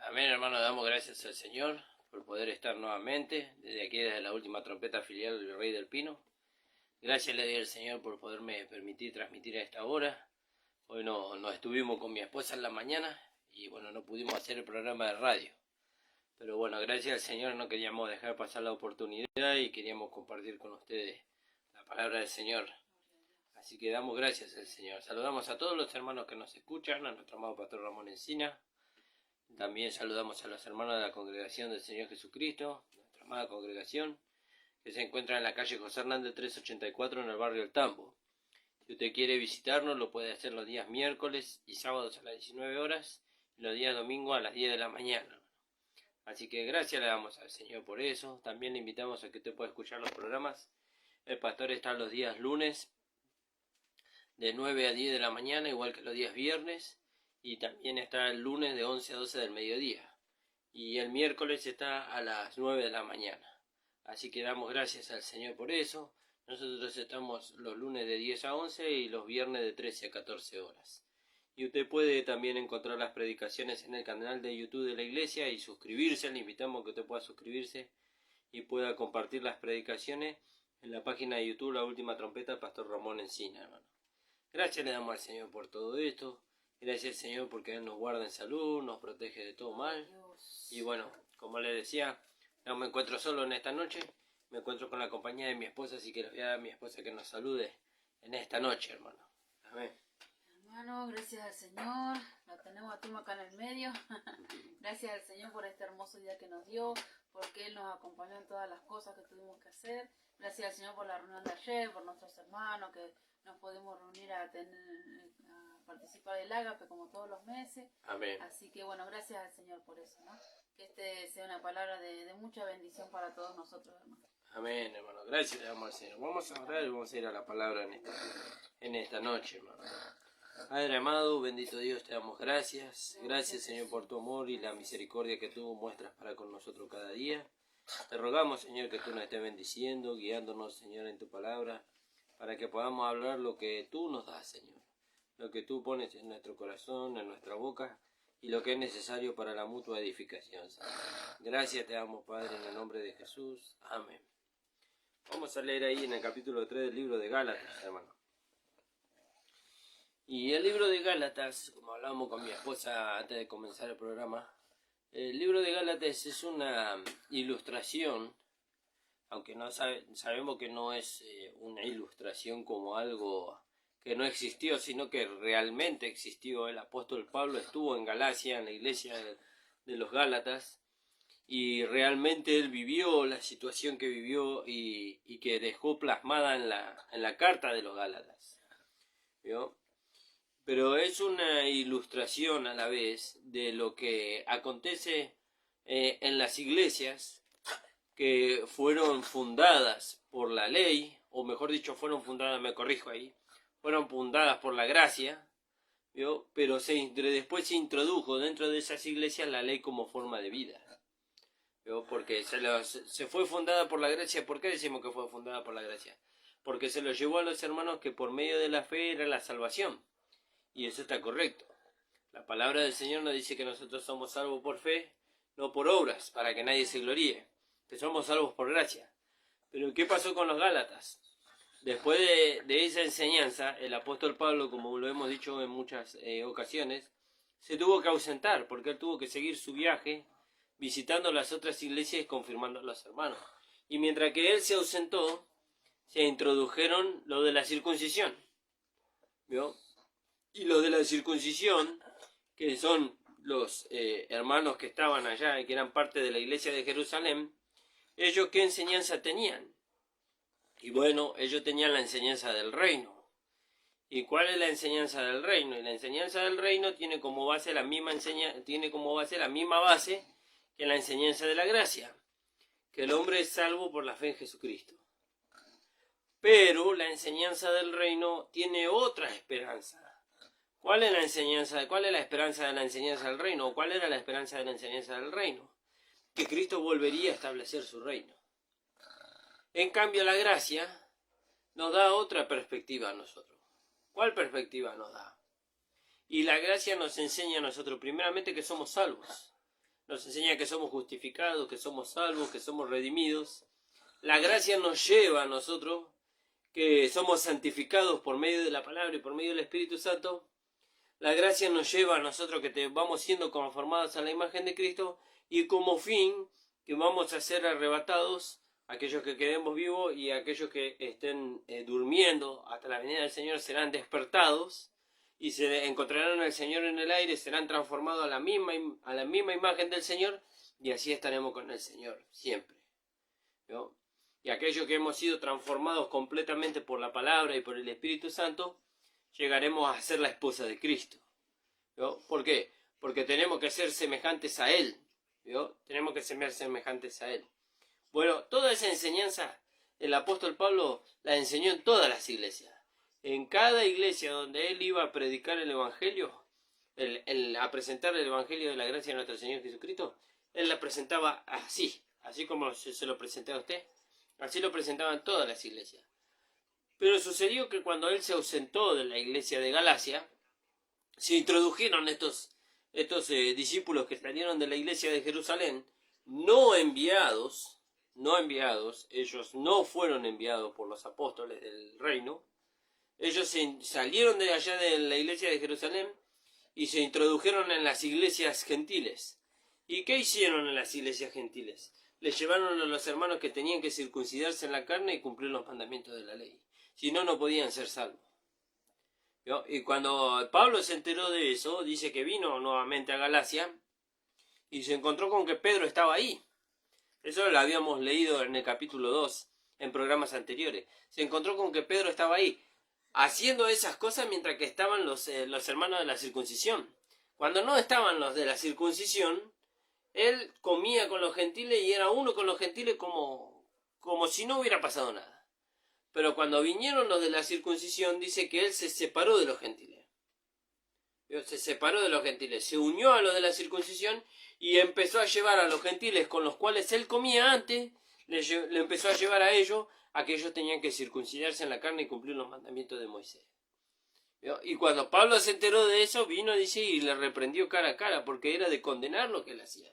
Amén, hermano, damos gracias al Señor por poder estar nuevamente desde aquí, desde la última trompeta filial del Rey del Pino. Gracias le doy al Señor por poderme permitir transmitir a esta hora. Hoy no estuvimos con mi esposa en la mañana y bueno, no pudimos hacer el programa de radio. Pero bueno, gracias al Señor no queríamos dejar pasar la oportunidad y queríamos compartir con ustedes la palabra del Señor. Así que damos gracias al Señor. Saludamos a todos los hermanos que nos escuchan, a nuestro amado Pastor Ramón Encina. También saludamos a los hermanos de la Congregación del Señor Jesucristo, nuestra amada congregación, que se encuentra en la calle José Hernández 384 en el barrio El Tambo. Si usted quiere visitarnos, lo puede hacer los días miércoles y sábados a las 19 horas y los días domingos a las 10 de la mañana. Así que gracias le damos al Señor por eso. También le invitamos a que usted pueda escuchar los programas. El pastor está los días lunes de 9 a 10 de la mañana, igual que los días viernes. Y también está el lunes de 11 a 12 del mediodía. Y el miércoles está a las 9 de la mañana. Así que damos gracias al Señor por eso. Nosotros estamos los lunes de 10 a 11 y los viernes de 13 a 14 horas. Y usted puede también encontrar las predicaciones en el canal de YouTube de la iglesia y suscribirse. Le invitamos a que usted pueda suscribirse y pueda compartir las predicaciones en la página de YouTube La Última Trompeta, Pastor Ramón Encina, hermano. Gracias le damos al Señor por todo esto. Gracias, Señor, porque Él nos guarda en salud, nos protege de todo mal. Y bueno, como le decía, no me encuentro solo en esta noche. Me encuentro con la compañía de mi esposa, así que le voy a dar a mi esposa que nos salude en esta noche, hermano. Amén. Hermano, gracias al Señor. Lo tenemos a Timo acá en el medio. Gracias al Señor por este hermoso día que nos dio, porque Él nos acompañó en todas las cosas que tuvimos que hacer. Gracias al Señor por la reunión de ayer, por nuestros hermanos que nos pudimos reunir a participar del ágape como todos los meses. Amén. Así que bueno, gracias al Señor por eso, ¿no? Que este sea una palabra de mucha bendición para todos nosotros, hermanos. Amén, hermano. Gracias le damos al Señor. Vamos a orar y vamos a ir a la palabra en esta noche, hermano. Padre amado, bendito Dios, te damos gracias. Gracias, Señor, por tu amor y la misericordia que tú muestras para con nosotros cada día. Te rogamos, Señor, que tú nos estés bendiciendo, guiándonos, Señor, en tu palabra, para que podamos hablar lo que tú nos das, Señor. Lo que tú pones en nuestro corazón, en nuestra boca, y lo que es necesario para la mutua edificación, Señor. Gracias te damos, Padre, en el nombre de Jesús. Amén. Vamos a leer ahí en el capítulo 3 del libro de Gálatas, hermano. Y el libro de Gálatas, como hablamos con mi esposa antes de comenzar el programa, el libro de Gálatas es una ilustración, aunque no sabemos que no es una ilustración como algo que no existió, sino que realmente existió. El apóstol Pablo estuvo en Galacia, en la iglesia de los Gálatas, y realmente él vivió la situación que vivió y que dejó plasmada en la carta de los Gálatas, ¿vio? Pero es una ilustración a la vez de lo que acontece en las iglesias que fueron fundadas por la ley, o mejor dicho, fueron fundadas, me corrijo ahí, fueron fundadas por la gracia, ¿vio? Pero después se introdujo dentro de esas iglesias la ley como forma de vida, ¿vio? Porque se fue fundada por la gracia. ¿Por qué decimos que fue fundada por la gracia? Porque se lo llevó a los hermanos que por medio de la fe era la salvación. Y eso está correcto. La palabra del Señor nos dice que nosotros somos salvos por fe, no por obras, para que nadie se gloríe, que somos salvos por gracia. Pero ¿qué pasó con los Gálatas? Después de esa enseñanza, el apóstol Pablo, como lo hemos dicho en muchas ocasiones, se tuvo que ausentar, porque él tuvo que seguir su viaje, visitando las otras iglesias y confirmando a los hermanos. Y mientras que él se ausentó, se introdujeron lo de la circuncisión, ¿vio? Y los de la circuncisión, que son los hermanos que estaban allá y que eran parte de la iglesia de Jerusalén, ¿ellos qué enseñanza tenían? Y bueno, ellos tenían la enseñanza del reino. ¿Y cuál es la enseñanza del reino? Y la enseñanza del reino tiene como base la misma base que la enseñanza de la gracia, que el hombre es salvo por la fe en Jesucristo. Pero la enseñanza del reino tiene otra esperanza. ¿Cuál es la esperanza de la enseñanza del reino? ¿Cuál era la esperanza de la enseñanza del reino? Que Cristo volvería a establecer su reino. En cambio, la gracia nos da otra perspectiva a nosotros. ¿Cuál perspectiva nos da? Y la gracia nos enseña a nosotros, primeramente, que somos salvos. nos enseña que somos justificados, que somos salvos, que somos redimidos. La gracia nos lleva a nosotros, que somos santificados por medio de la palabra y por medio del Espíritu Santo. La gracia nos lleva a nosotros que vamos siendo conformados a la imagen de Cristo y como fin que vamos a ser arrebatados, aquellos que quedemos vivos y aquellos que estén durmiendo hasta la venida del Señor serán despertados y se encontrarán al Señor en el aire, serán transformados a la misma imagen del Señor y así estaremos con el Señor siempre, ¿no? Y aquellos que hemos sido transformados completamente por la palabra y por el Espíritu Santo, llegaremos a ser la esposa de Cristo, ¿no? ¿Por qué? Porque tenemos que ser semejantes a Él, ¿no? Tenemos que ser semejantes a Él. Bueno, toda esa enseñanza el apóstol Pablo la enseñó en todas las iglesias. En cada iglesia donde él iba a predicar el Evangelio, a presentar el Evangelio de la gracia de nuestro Señor Jesucristo, él la presentaba así como se lo presenté a usted. Así lo presentaban todas las iglesias. Pero sucedió que cuando él se ausentó de la iglesia de Galacia, se introdujeron estos discípulos que salieron de la iglesia de Jerusalén, no enviados, ellos no fueron enviados por los apóstoles del reino, ellos salieron de allá de la iglesia de Jerusalén y se introdujeron en las iglesias gentiles. ¿Y qué hicieron en las iglesias gentiles? Les llevaron a los hermanos que tenían que circuncidarse en la carne y cumplir los mandamientos de la ley. Si no, no podían ser salvos. ¿Vio? Y cuando Pablo se enteró de eso, dice que vino nuevamente a Galacia y se encontró con que Pedro estaba ahí. Eso lo habíamos leído en el capítulo 2, en programas anteriores. Se encontró con que Pedro estaba ahí, haciendo esas cosas mientras que estaban los hermanos de la circuncisión. Cuando no estaban los de la circuncisión, él comía con los gentiles y era uno con los gentiles como si no hubiera pasado nada. Pero cuando vinieron los de la circuncisión, dice que él se separó de los gentiles. Se separó de los gentiles, se unió a los de la circuncisión y empezó a llevar a los gentiles con los cuales él comía antes, le empezó a llevar a ellos a que ellos tenían que circuncidarse en la carne y cumplir los mandamientos de Moisés. Y cuando Pablo se enteró de eso, vino, dice, y le reprendió cara a cara, porque era de condenar lo que él hacía.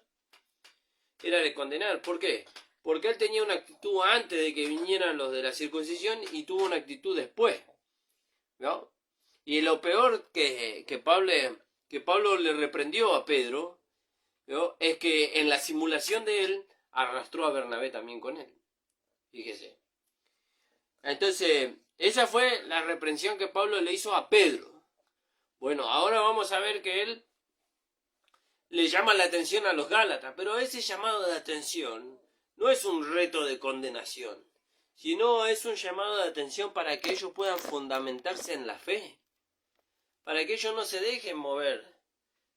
Era de condenar. ¿Por qué? Porque él tenía una actitud antes de que vinieran los de la circuncisión y tuvo una actitud después, ¿no? Y lo peor que Pablo le reprendió a Pedro, ¿no? Es que en la simulación de él arrastró a Bernabé también con él. Fíjese. Entonces, esa fue la reprensión que Pablo le hizo a Pedro. Bueno, ahora vamos a ver que él le llama la atención a los Gálatas, pero ese llamado de atención no es un reto de condenación, sino es un llamado de atención para que ellos puedan fundamentarse en la fe, para que ellos no se dejen mover,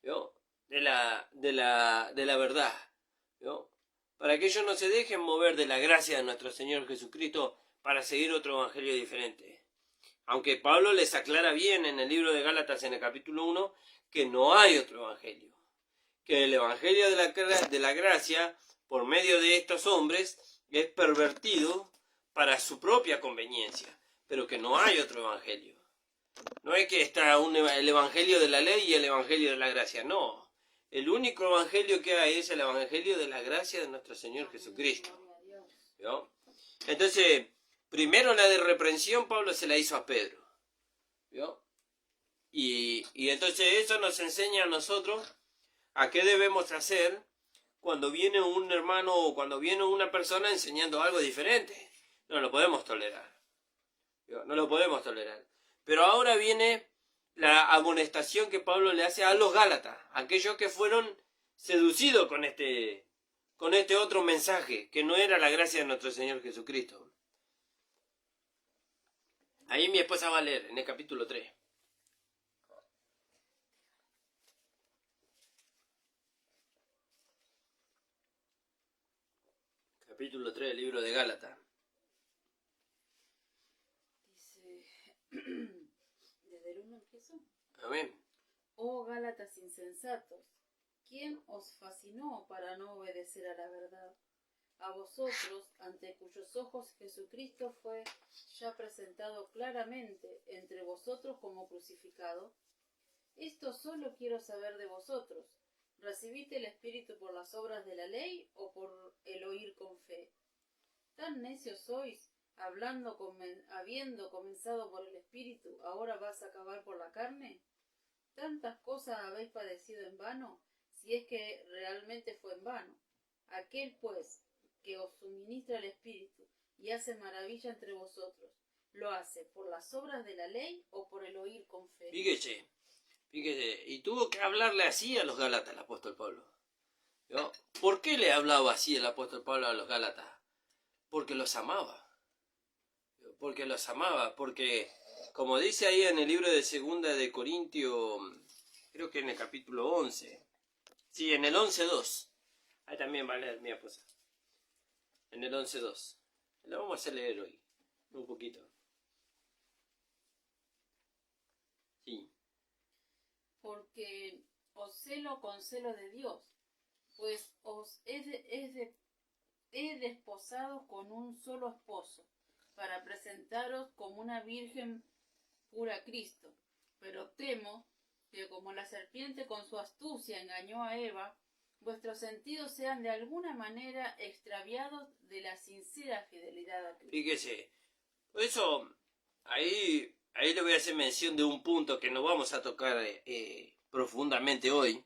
¿no? de la verdad, ¿no? Para que ellos no se dejen mover de la gracia de nuestro Señor Jesucristo para seguir otro evangelio diferente. Aunque Pablo les aclara bien en el libro de Gálatas en el capítulo 1 que no hay otro evangelio, que el evangelio de la gracia por medio de estos hombres es pervertido para su propia conveniencia, pero que no hay otro evangelio. No es que está el evangelio de la ley y el evangelio de la gracia, no. El único evangelio que hay es el evangelio de la gracia de nuestro Señor Jesucristo, ¿no? Entonces, primero la de reprensión Pablo se la hizo a Pedro, ¿no? Y entonces eso nos enseña a nosotros a qué debemos hacer cuando viene un hermano o cuando viene una persona enseñando algo diferente. No lo podemos tolerar. No lo podemos tolerar. Pero ahora viene la amonestación que Pablo le hace a los Gálatas, aquellos que fueron seducidos con este otro mensaje, que no era la gracia de nuestro Señor Jesucristo. Ahí mi esposa va a leer, en el capítulo 3. Capítulo 3 del libro de Gálatas. Dice, ¿desde el 1 empiezo? Amén. Oh Gálatas insensatos, ¿quién os fascinó para no obedecer a la verdad? A vosotros, ante cuyos ojos Jesucristo fue ya presentado claramente entre vosotros como crucificado. Esto solo quiero saber de vosotros. ¿Recibiste el Espíritu por las obras de la ley o por el oír con fe? ¿Tan necios sois? Habiendo comenzado por el Espíritu, ¿ahora vas a acabar por la carne? ¿Tantas cosas habéis padecido en vano? Si es que realmente fue en vano. Aquel, pues, que os suministra el Espíritu y hace maravilla entre vosotros, ¿lo hace por las obras de la ley o por el oír con fe? Fíjese, y tuvo que hablarle así a los Gálatas el apóstol Pablo. ¿Yo? ¿Por qué le hablaba así el apóstol Pablo a los Gálatas? Porque los amaba. Porque, como dice ahí en el libro de Segunda de Corintios, creo que en el capítulo 11, sí, en el 11.2, ahí también va a leer mi esposa, en el 11.2, lo vamos a hacer leer hoy, un poquito. Sí. Porque os celo con celo de Dios, pues os he desposado con un solo esposo, para presentaros como una virgen pura a Cristo. Pero temo que como la serpiente con su astucia engañó a Eva, vuestros sentidos sean de alguna manera extraviados de la sincera fidelidad a Cristo. Fíjese, por eso ahí le voy a hacer mención de un punto que no vamos a tocar profundamente hoy,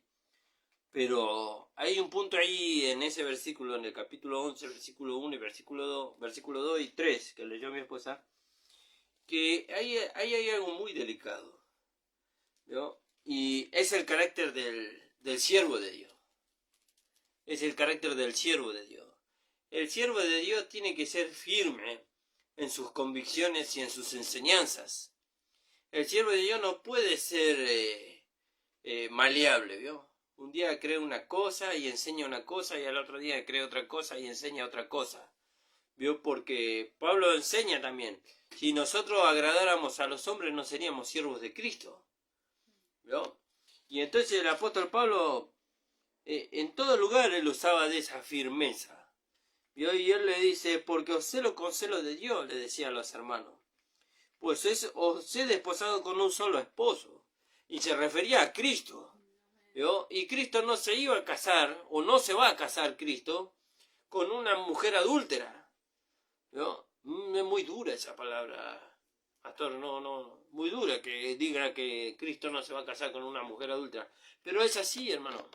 pero hay un punto ahí en ese versículo, en el capítulo 11, versículo 1 y versículo 2 y 3, que leyó mi esposa, que ahí hay algo muy delicado, ¿no? Y es el carácter del siervo de Dios. Es el carácter del siervo de Dios. El siervo de Dios tiene que ser firme en sus convicciones y en sus enseñanzas. El siervo de Dios no puede ser maleable, ¿vio? Un día cree una cosa y enseña una cosa, y al otro día cree otra cosa y enseña otra cosa, ¿vio? Porque Pablo enseña también, si nosotros agradáramos a los hombres no seríamos siervos de Cristo, ¿vio? Y entonces el apóstol Pablo, en todo lugar él usaba de esa firmeza, ¿vio? Y él le dice, porque os celo con celo de Dios, le decía a los hermanos, pues os he desposado con un solo esposo, y se refería a Cristo, ¿vio? Y Cristo no se iba a casar, o no se va a casar Cristo, con una mujer adúltera, ¿vio? Es muy dura esa palabra, pastor, no, muy dura que diga que Cristo no se va a casar con una mujer adúltera, pero es así, hermano.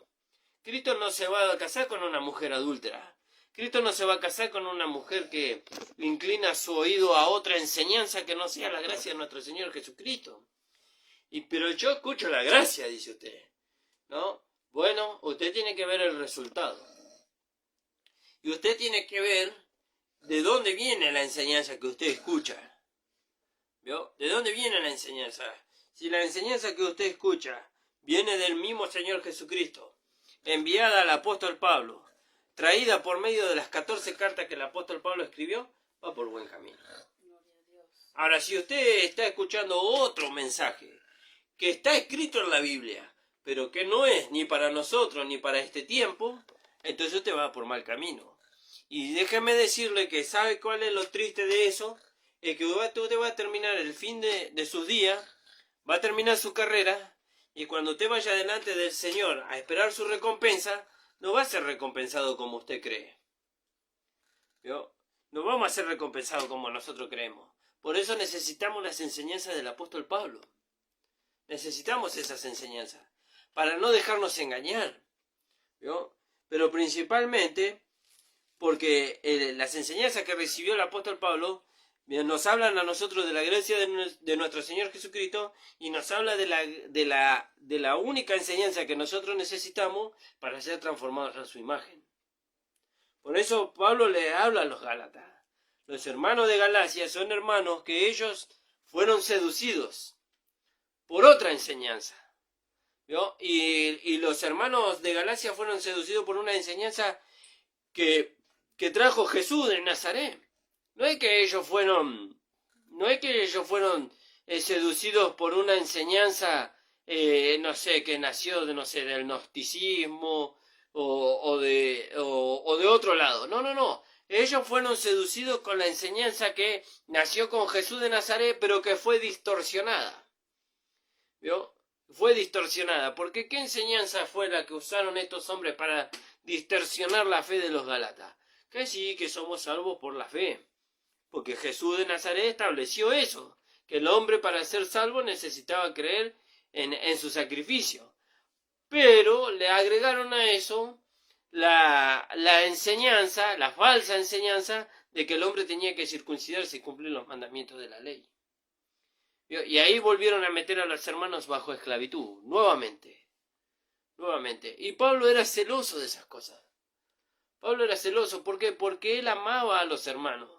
Cristo no se va a casar con una mujer adúltera. Cristo no se va a casar con una mujer que inclina su oído a otra enseñanza que no sea la gracia de nuestro Señor Jesucristo. Pero yo escucho la gracia, dice usted, ¿no? Bueno, usted tiene que ver el resultado. Y usted tiene que ver de dónde viene la enseñanza que usted escucha. ¿Vio? ¿De dónde viene la enseñanza? Si la enseñanza que usted escucha viene del mismo Señor Jesucristo, enviada al apóstol Pablo, traída por medio de las 14 cartas que el apóstol Pablo escribió, va por buen camino. Ahora, si usted está escuchando otro mensaje que está escrito en la Biblia, pero que no es ni para nosotros ni para este tiempo, entonces usted va por mal camino. Y déjeme decirle que ¿sabe cuál es lo triste de eso? Es que usted va a terminar el fin de sus días, va a terminar su carrera, y cuando usted vaya delante del Señor a esperar su recompensa, no va a ser recompensado como usted cree. ¿Vio? No vamos a ser recompensados como nosotros creemos. Por eso necesitamos las enseñanzas del apóstol Pablo. Necesitamos esas enseñanzas para no dejarnos engañar, ¿vio? Pero principalmente porque las enseñanzas que recibió el apóstol Pablo nos hablan a nosotros de la gracia de nuestro Señor Jesucristo y nos habla de la única enseñanza que nosotros necesitamos para ser transformados a su imagen. Por eso Pablo le habla a los Gálatas. Los hermanos de Galacia son hermanos que ellos fueron seducidos por otra enseñanza, ¿vio? Y los hermanos de Galacia fueron seducidos por una enseñanza que trajo Jesús de Nazaret. No es que ellos fueron seducidos por una enseñanza, que nació del gnosticismo o de otro lado. No. Ellos fueron seducidos con la enseñanza que nació con Jesús de Nazaret, pero que fue distorsionada, ¿vio? fue distorsionada. Porque ¿qué enseñanza fue la que usaron estos hombres para distorsionar la fe de los Gálatas? Que sí, que somos salvos por la fe. Porque Jesús de Nazaret estableció eso, que el hombre para ser salvo necesitaba creer en su sacrificio. Pero le agregaron a eso la enseñanza, la falsa enseñanza, de que el hombre tenía que circuncidarse y cumplir los mandamientos de la ley. Y ahí volvieron a meter a los hermanos bajo esclavitud, nuevamente. Y Pablo era celoso de esas cosas. Pablo era celoso, ¿por qué? Porque él amaba a los hermanos.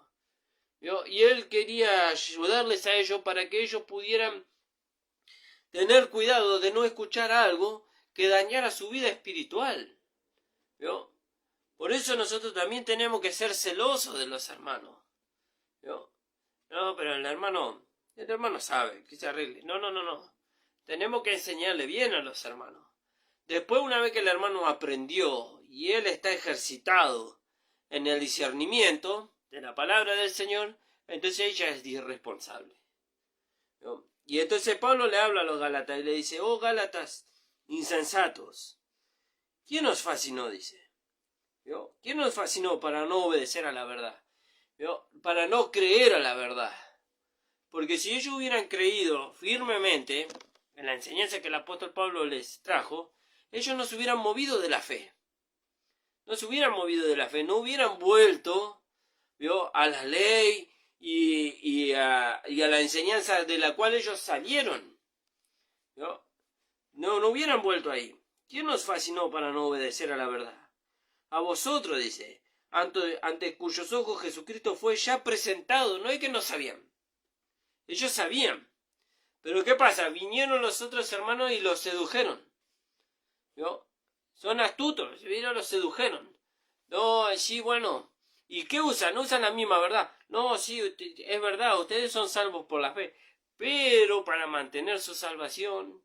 Y él quería ayudarles a ellos para que ellos pudieran tener cuidado de no escuchar algo que dañara su vida espiritual. Por eso nosotros también tenemos que ser celosos de los hermanos. No, pero el hermano sabe que se arregle. No. Tenemos que enseñarle bien a los hermanos. Después, una vez que el hermano aprendió y él está ejercitado en el discernimiento de la palabra del Señor, entonces ella es irresponsable. Y entonces Pablo le habla a los Gálatas y le dice: oh Gálatas insensatos, ¿quién os fascinó? Dice. ¿Quién nos fascinó para no obedecer a la verdad? Para no creer a la verdad. Porque si ellos hubieran creído firmemente en la enseñanza que el apóstol Pablo les trajo, ellos no se hubieran movido de la fe. No hubieran vuelto a la ley y a la enseñanza de la cual ellos salieron. No hubieran vuelto ahí. ¿Quién nos fascinó para no obedecer a la verdad? A vosotros, dice, ante cuyos ojos Jesucristo fue ya presentado. No es que no sabían. Ellos sabían. Pero ¿qué pasa? Vinieron los otros hermanos y los sedujeron. Son astutos. Los sedujeron. No, sí, bueno. ¿Y qué usan? No usan la misma verdad. No, sí, es verdad. Ustedes son salvos por la fe. Pero para mantener su salvación.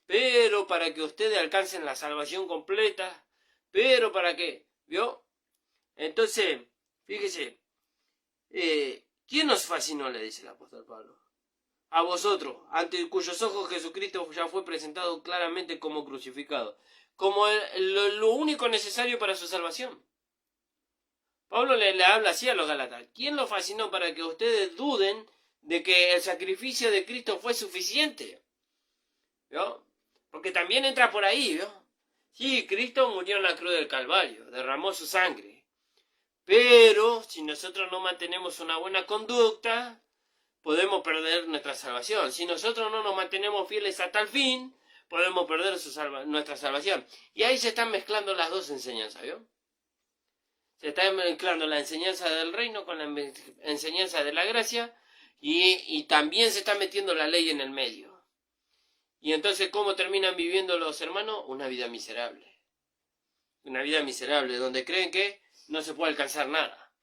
Pero para que ustedes alcancen la salvación completa. Pero ¿para qué? Entonces, fíjese, ¿quién nos fascinó? Le dice el apóstol Pablo. A vosotros, ante cuyos ojos Jesucristo ya fue presentado claramente como crucificado, como lo único necesario para su salvación. Pablo le habla así a los Gálatas. ¿Quién los fascinó para que ustedes duden de que el sacrificio de Cristo fue suficiente? Porque también entra por ahí, Sí, Cristo murió en la cruz del Calvario, derramó su sangre. Pero si nosotros no mantenemos una buena conducta, podemos perder nuestra salvación. Si nosotros no nos mantenemos fieles hasta el fin, podemos perder nuestra salvación. Y ahí se están mezclando las dos enseñanzas, Se está mezclando la enseñanza del reino con la enseñanza de la gracia, y también se está metiendo la ley en el medio. Y entonces, ¿cómo terminan viviendo los hermanos? Una vida miserable. Una vida miserable, donde creen que no se puede alcanzar nada.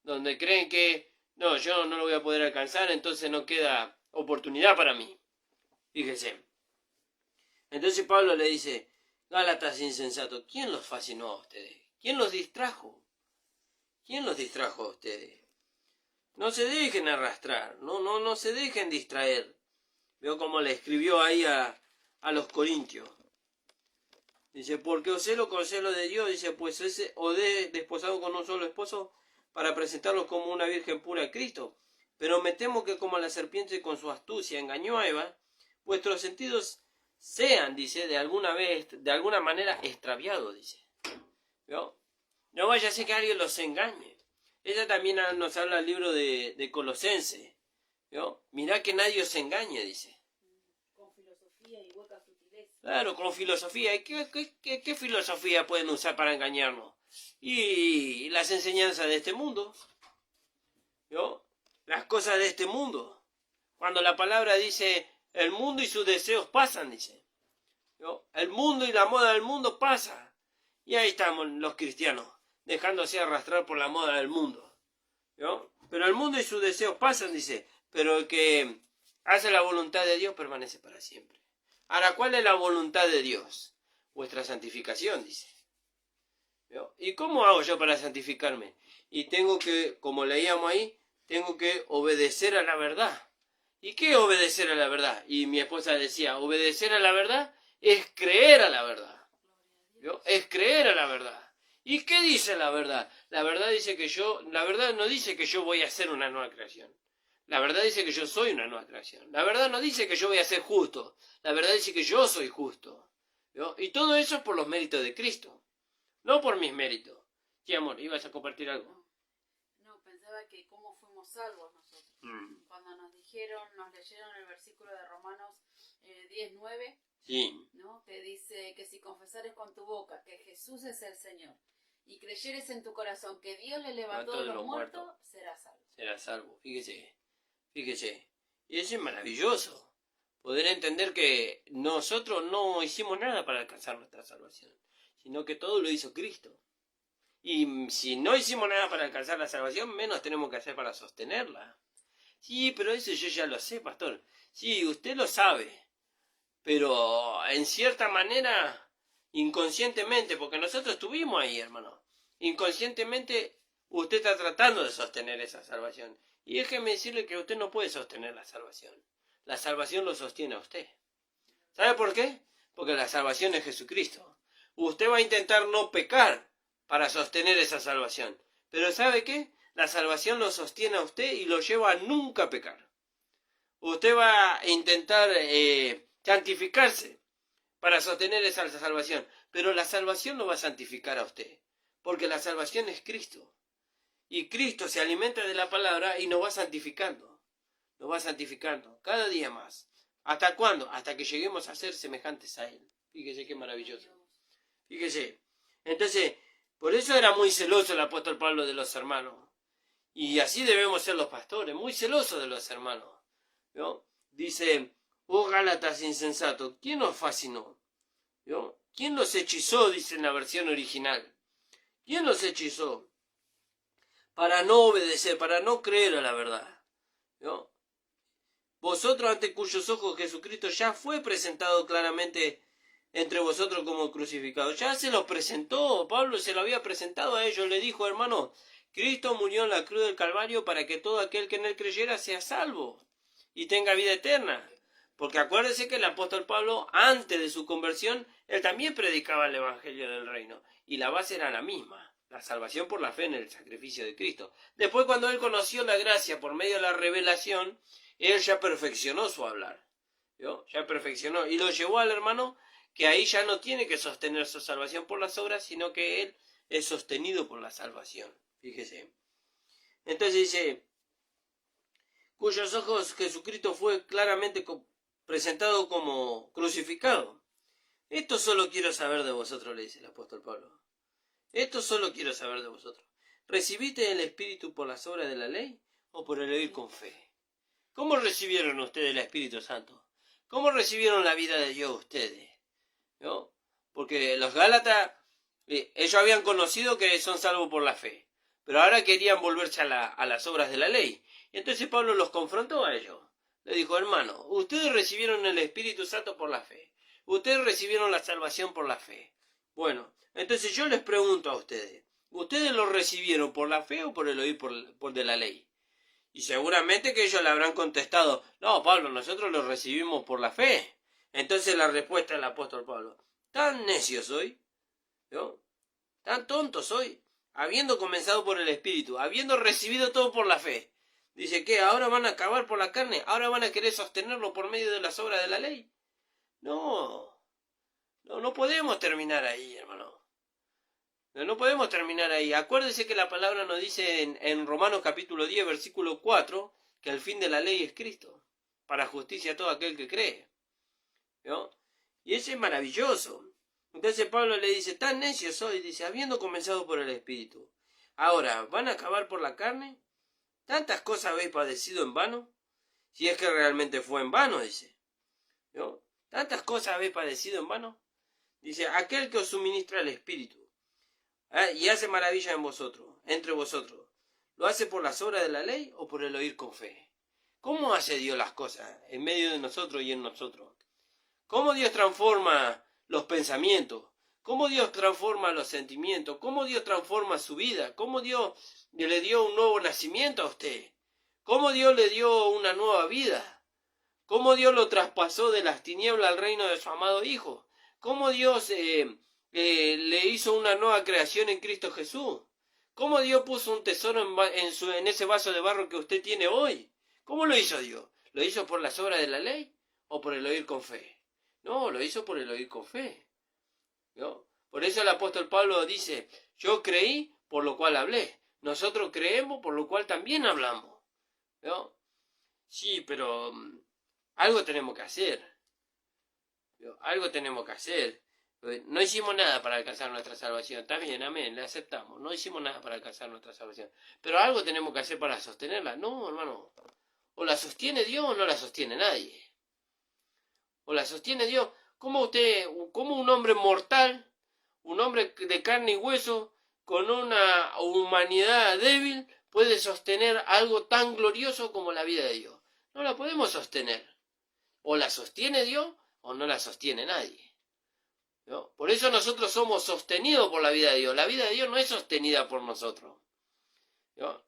Donde creen que, no, yo no lo voy a poder alcanzar, entonces no queda oportunidad para mí. Fíjese. Entonces Pablo le dice: Gálatas insensatos, ¿quién los fascinó a ustedes? ¿Quién los distrajo? ¿Quién los distrajo a ustedes? No se dejen arrastrar, no se dejen distraer. Veo cómo le escribió ahí a los corintios. Dice: porque os celo con celo de Dios, dice, pues os he desposado con un solo esposo para presentarlos como una virgen pura a Cristo. Pero me temo que como la serpiente con su astucia engañó a Eva, vuestros sentidos sean, dice, de alguna manera extraviados, dice. No vaya a ser que alguien los engañe. Ella también nos habla el libro de Colosenses. Mirá que nadie os engañe, dice. Con filosofía y hueca sutileza. Claro, con filosofía. ¿Y qué filosofía pueden usar para engañarnos? Y las enseñanzas de este mundo. Las cosas de este mundo. Cuando la palabra dice: el mundo y sus deseos pasan, dice. El mundo y la moda del mundo pasa. Y ahí estamos los cristianos, dejándose arrastrar por la moda del mundo. Pero el mundo y sus deseos pasan, dice. Pero el que hace la voluntad de Dios permanece para siempre. Ahora, ¿cuál es la voluntad de Dios? Vuestra santificación, dice. ¿Y cómo hago yo para santificarme? Y tengo que, como leíamos ahí, tengo que obedecer a la verdad. ¿Y qué es obedecer a la verdad? Y mi esposa decía, obedecer a la verdad es creer a la verdad. ¿Vio? Es creer a la verdad. ¿Y qué dice la verdad? La verdad dice que la verdad no dice que yo voy a ser una nueva creación. La verdad dice que yo soy una nueva creación. La verdad no dice que yo voy a ser justo. La verdad dice que yo soy justo. ¿Vio? Y todo eso es por los méritos de Cristo, no por mis méritos. Sí, amor, ¿ibas a compartir algo? No, pensaba que cómo fuimos salvos nosotros. Cuando nos leyeron el versículo de Romanos 10:9, Sí. ¿no? Que dice que si confesares con tu boca que Jesús es el Señor y creyeres en tu corazón que Dios le levantó de los muertos, serás salvo. Serás salvo, fíjese. Y eso es maravilloso. Poder entender que nosotros no hicimos nada para alcanzar nuestra salvación, sino que todo lo hizo Cristo. Y si no hicimos nada para alcanzar la salvación, menos tenemos que hacer para sostenerla. Sí, pero eso yo ya lo sé, pastor. Sí, usted lo sabe. Pero en cierta manera, inconscientemente, porque nosotros estuvimos ahí, hermano. Inconscientemente, usted está tratando de sostener esa salvación. Y déjeme decirle que usted no puede sostener la salvación. La salvación lo sostiene a usted. ¿Sabe por qué? Porque la salvación es Jesucristo. Usted va a intentar no pecar para sostener esa salvación. Pero ¿sabe qué? La salvación lo sostiene a usted y lo lleva a nunca pecar. Usted va a intentar santificarse para sostener esa salvación. Pero la salvación no va a santificar a usted. Porque la salvación es Cristo. Y Cristo se alimenta de la palabra y nos va santificando. Nos va santificando cada día más. ¿Hasta cuándo? Hasta que lleguemos a ser semejantes a Él. Fíjese qué maravilloso. Fíjese. Entonces, por eso era muy celoso el apóstol Pablo de los hermanos. Y así debemos ser los pastores, muy celosos de los hermanos. ¿Vio? Dice, oh Gálatas insensatos, ¿quién os fascinó? ¿Vio? ¿Quién los hechizó? Dice en la versión original. ¿Quién los hechizó? Para no obedecer, para no creer a la verdad. ¿Vio? Vosotros ante cuyos ojos Jesucristo ya fue presentado claramente entre vosotros como crucificado. Ya se lo presentó, Pablo se lo había presentado a ellos, le dijo, hermano, Cristo murió en la cruz del Calvario para que todo aquel que en él creyera sea salvo y tenga vida eterna. Porque acuérdense que el apóstol Pablo, antes de su conversión, él también predicaba el evangelio del reino. Y la base era la misma, la salvación por la fe en el sacrificio de Cristo. Después, cuando él conoció la gracia por medio de la revelación, él ya perfeccionó su hablar. ¿Vio? Ya perfeccionó. Y lo llevó al hermano que ahí ya no tiene que sostener su salvación por las obras, sino que él es sostenido por la salvación. Fíjese. Entonces dice, cuyos ojos Jesucristo fue claramente presentado como crucificado. Esto solo quiero saber de vosotros, le dice el apóstol Pablo. Esto solo quiero saber de vosotros. ¿Recibiste el Espíritu por las obras de la ley o por el oír con fe? ¿Cómo recibieron ustedes el Espíritu Santo? ¿Cómo recibieron la vida de Dios ustedes? ¿No? Porque los Gálatas, ellos habían conocido que son salvos por la fe, pero ahora querían volverse a las obras de la ley. Y entonces Pablo los confrontó a ellos. Le dijo, hermano, ustedes recibieron el Espíritu Santo por la fe. Ustedes recibieron la salvación por la fe. Bueno, entonces yo les pregunto a ustedes, ¿ustedes lo recibieron por la fe o por el oír por de la ley? Y seguramente que ellos le habrán contestado, no, Pablo, nosotros lo recibimos por la fe. Entonces la respuesta del apóstol Pablo, tan necio soy, ¿no? Tan tonto soy, habiendo comenzado por el Espíritu, habiendo recibido todo por la fe. Dice, ¿qué? ¿Ahora van a acabar por la carne? ¿Ahora van a querer sostenerlo por medio de las obras de la ley? No podemos terminar ahí, hermano. No podemos terminar ahí. Acuérdese que la palabra nos dice en Romanos capítulo 10, versículo 4, que el fin de la ley es Cristo, para justicia a todo aquel que cree. ¿No? Y eso es maravilloso. Entonces Pablo le dice, tan necio soy, dice, habiendo comenzado por el Espíritu. Ahora, ¿van a acabar por la carne? ¿Tantas cosas habéis padecido en vano? Si es que realmente fue en vano, dice. ¿No? ¿Tantas cosas habéis padecido en vano? Dice, aquel que os suministra el Espíritu y hace maravilla en vosotros, entre vosotros, ¿lo hace por las obras de la ley o por el oír con fe? ¿Cómo hace Dios las cosas en medio de nosotros y en nosotros? ¿Cómo Dios transforma los pensamientos? ¿Cómo Dios transforma los sentimientos? ¿Cómo Dios transforma su vida? ¿Cómo Dios le dio un nuevo nacimiento a usted? ¿Cómo Dios le dio una nueva vida? cómo Dios lo traspasó de las tinieblas al reino de su amado Hijo, cómo Dios le hizo una nueva creación en Cristo Jesús, cómo Dios puso un tesoro en ese vaso de barro que usted tiene hoy. ¿Cómo lo hizo Dios? ¿Lo hizo por las obras de la ley o por el oír con fe? No, lo hizo por el oír con fe, ¿no? Por eso el apóstol Pablo dice, yo creí, por lo cual hablé. Nosotros creemos, por lo cual también hablamos, ¿no? Sí, pero algo tenemos que hacer, ¿no? Algo tenemos que hacer. No hicimos nada para alcanzar nuestra salvación. Está bien, amén, le aceptamos. No hicimos nada para alcanzar nuestra salvación. Pero algo tenemos que hacer para sostenerla. No, hermano. O la sostiene Dios o no la sostiene nadie. O la sostiene Dios. ¿Cómo un hombre mortal, un hombre de carne y hueso, con una humanidad débil, puede sostener algo tan glorioso como la vida de Dios? No la podemos sostener. O la sostiene Dios o no la sostiene nadie, ¿no? Por eso nosotros somos sostenidos por la vida de Dios. La vida de Dios no es sostenida por nosotros, ¿no?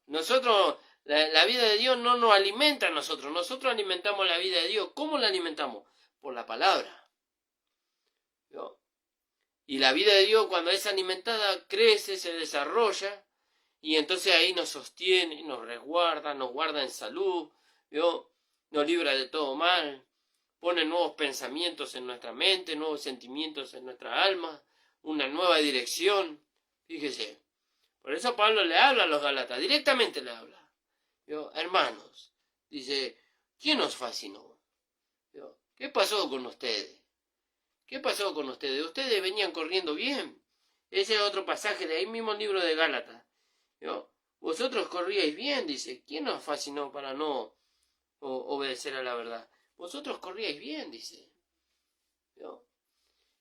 La vida de Dios no nos alimenta a nosotros. Nosotros alimentamos la vida de Dios. ¿Cómo la alimentamos? Por la palabra, ¿no? Y la vida de Dios, cuando es alimentada, crece, se desarrolla, y entonces ahí nos sostiene, nos resguarda, nos guarda en salud, ¿no? Nos libra de todo mal, pone nuevos pensamientos en nuestra mente, nuevos sentimientos en nuestra alma, una nueva dirección. Fíjese, por eso Pablo le habla a los Gálatas, directamente le habla. ¿Yo? Hermanos, dice, ¿quién os fascinó? ¿Yo? ¿Qué pasó con ustedes? ¿Qué pasó con ustedes? Ustedes venían corriendo bien. Ese es otro pasaje de ahí mismo el libro de Gálatas, ¿yo? Vosotros corríais bien, dice. ¿Quién os fascinó para no obedecer a la verdad? Vosotros corríais bien, dice, ¿no?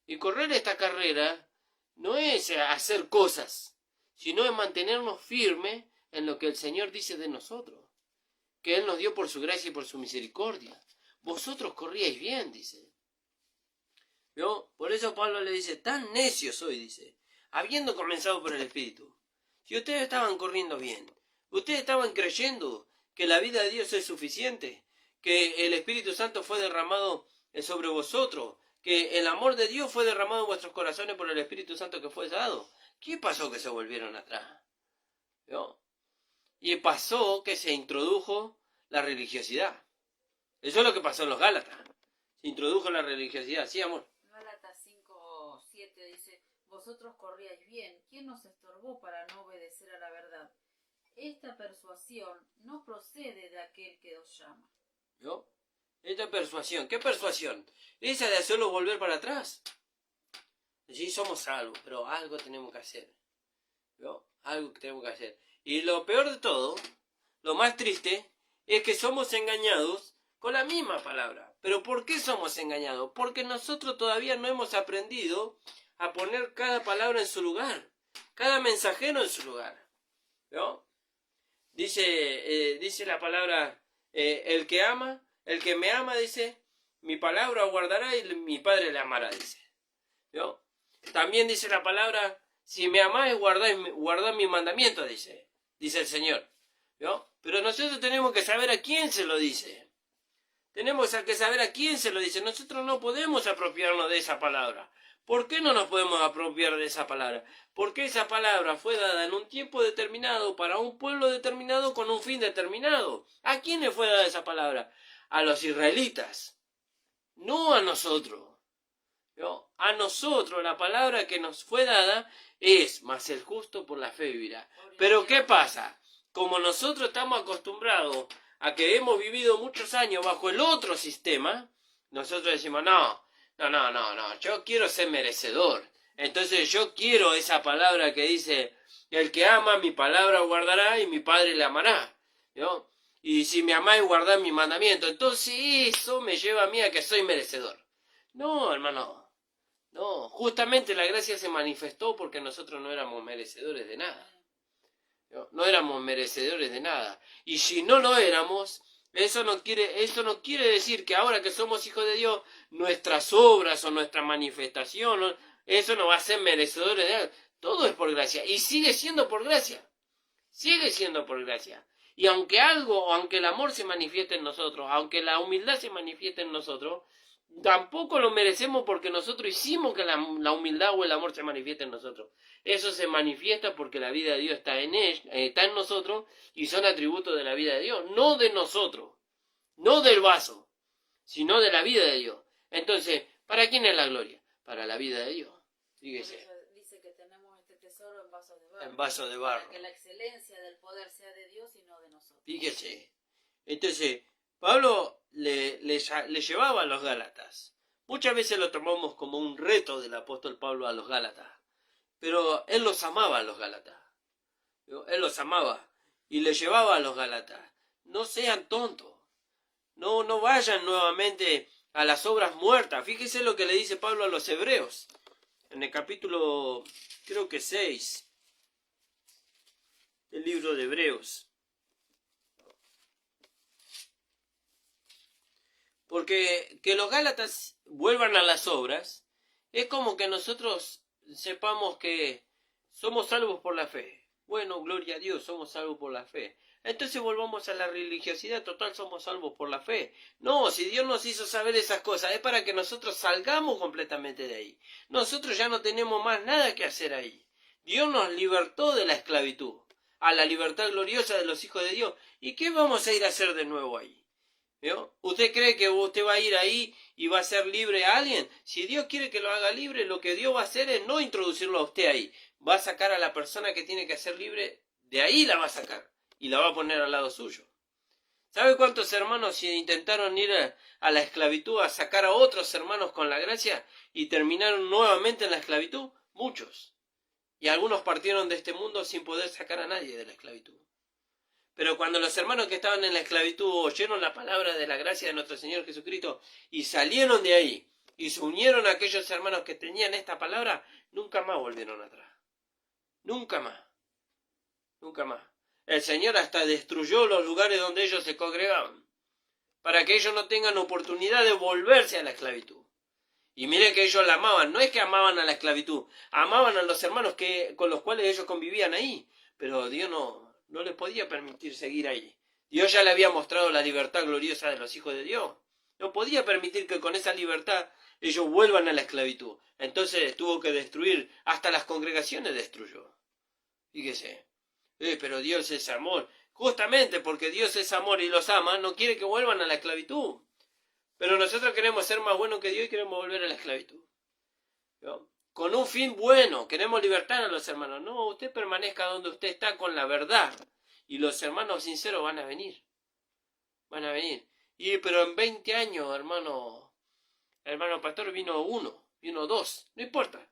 Y correr esta carrera no es hacer cosas, sino es mantenernos firmes en lo que el Señor dice de nosotros, que Él nos dio por su gracia y por su misericordia. Vosotros corríais bien, dice, ¿no? Por eso Pablo le dice, tan necio soy, dice, habiendo comenzado por el Espíritu. Si ustedes estaban corriendo bien, ustedes estaban creyendo que la vida de Dios es suficiente, que el Espíritu Santo fue derramado sobre vosotros, que el amor de Dios fue derramado en vuestros corazones por el Espíritu Santo que fue dado. ¿Qué pasó que se volvieron atrás? ¿No? Y pasó que se introdujo la religiosidad. Eso es lo que pasó en los Gálatas. Se introdujo la religiosidad. Sí, amor. Gálatas 5:7 dice, vosotros corríais bien. ¿Quién nos estorbó para no obedecer a la verdad? Esta persuasión no procede de aquel que os llama. ¿No? Esta persuasión, ¿qué persuasión? Esa de hacerlo volver para atrás. Sí, somos salvos, pero algo tenemos que hacer, ¿no? Algo que tenemos que hacer. Y lo peor de todo, lo más triste, es que somos engañados con la misma palabra. ¿Pero por qué somos engañados? Porque nosotros todavía no hemos aprendido a poner cada palabra en su lugar, cada mensajero en su lugar, ¿no? Dice la palabra, el que me ama, dice, mi palabra guardará y mi Padre le amará, dice, ¿no? También dice la palabra, si me amáis, guardad mi mandamiento, dice el Señor, ¿no? Pero nosotros tenemos que saber a quién se lo dice. Tenemos que saber a quién se lo dice. Nosotros no podemos apropiarnos de esa palabra. ¿Por qué no nos podemos apropiar de esa palabra? Porque esa palabra fue dada en un tiempo determinado para un pueblo determinado con un fin determinado. ¿A quién le fue dada esa palabra? A los israelitas, no a nosotros, ¿no? A nosotros la palabra que nos fue dada es, mas el justo por la fe vivirá. Pero ¿qué pasa? Como nosotros estamos acostumbrados a que hemos vivido muchos años bajo el otro sistema, nosotros decimos, no, yo quiero ser merecedor. Entonces yo quiero esa palabra que dice, el que ama mi palabra guardará y mi Padre le amará, ¿no? Y si me amáis guardad mi mandamiento. Entonces eso me lleva a mí a que soy merecedor. No, hermano, no. Justamente la gracia se manifestó porque nosotros no éramos merecedores de nada. No éramos merecedores de nada. Y si no lo éramos, eso no quiere decir que ahora que somos hijos de Dios, nuestras obras o nuestra manifestación, eso nos va a hacer merecedores de algo. Todo es por gracia. Y sigue siendo por gracia. Sigue siendo por gracia. Y aunque el amor se manifieste en nosotros, aunque la humildad se manifieste en nosotros, tampoco lo merecemos porque nosotros hicimos que la humildad o el amor se manifieste en nosotros. Eso se manifiesta porque la vida de Dios está en nosotros y son atributos de la vida de Dios, no de nosotros, no del vaso, sino de la vida de Dios. Entonces, ¿para quién es la gloria? Para la vida de Dios. Fíjese. Dice que tenemos este tesoro en vasos de barro. En vaso de barro. Para que la excelencia del poder sea de Dios y no de nosotros. Fíjese. Entonces, Pablo le llevaba a los Gálatas. Muchas veces lo tomamos como un reto del apóstol Pablo a los Gálatas. Pero él los amaba a los Gálatas. Él los amaba y le llevaba a los Gálatas. No sean tontos. No vayan nuevamente a las obras muertas. Fíjese lo que le dice Pablo a los hebreos. En el capítulo, creo que 6, del libro de Hebreos. Porque que los Gálatas vuelvan a las obras es como que nosotros sepamos que somos salvos por la fe. Bueno, gloria a Dios, somos salvos por la fe. Entonces volvamos a la religiosidad, total, somos salvos por la fe. No, si Dios nos hizo saber esas cosas, es para que nosotros salgamos completamente de ahí. Nosotros ya no tenemos más nada que hacer ahí. Dios nos libertó de la esclavitud, a la libertad gloriosa de los hijos de Dios. ¿Y qué vamos a ir a hacer de nuevo ahí? ¿Vio? ¿Usted cree que usted va a ir ahí y va a ser libre a alguien? Si Dios quiere que lo haga libre, lo que Dios va a hacer es no introducirlo a usted ahí. Va a sacar a la persona que tiene que hacer libre, de ahí la va a sacar y la va a poner al lado suyo. ¿Sabe cuántos hermanos intentaron ir a la esclavitud a sacar a otros hermanos con la gracia y terminaron nuevamente en la esclavitud? Muchos. Y algunos partieron de este mundo sin poder sacar a nadie de la esclavitud. Pero cuando los hermanos que estaban en la esclavitud oyeron la palabra de la gracia de nuestro Señor Jesucristo y salieron de ahí y se unieron a aquellos hermanos que tenían esta palabra, nunca más volvieron atrás. Nunca más. Nunca más. El Señor hasta destruyó los lugares donde ellos se congregaban, para que ellos no tengan oportunidad de volverse a la esclavitud. Y miren que ellos la amaban, no es que amaban a la esclavitud, amaban a los hermanos con los cuales ellos convivían ahí, pero Dios no les podía permitir seguir ahí. Dios ya le había mostrado la libertad gloriosa de los hijos de Dios. No podía permitir que con esa libertad ellos vuelvan a la esclavitud. Entonces tuvo que destruir, hasta las congregaciones destruyó. Fíjese. Pero Dios es amor. Justamente porque Dios es amor y los ama, no quiere que vuelvan a la esclavitud. Pero nosotros queremos ser más buenos que Dios y queremos volver a la esclavitud. ¿No? Con un fin bueno, queremos libertar a los hermanos. No, usted permanezca donde usted está con la verdad. Y los hermanos sinceros van a venir. Van a venir. Pero en 20 años, hermano pastor, vino 1, vino 2. No importa.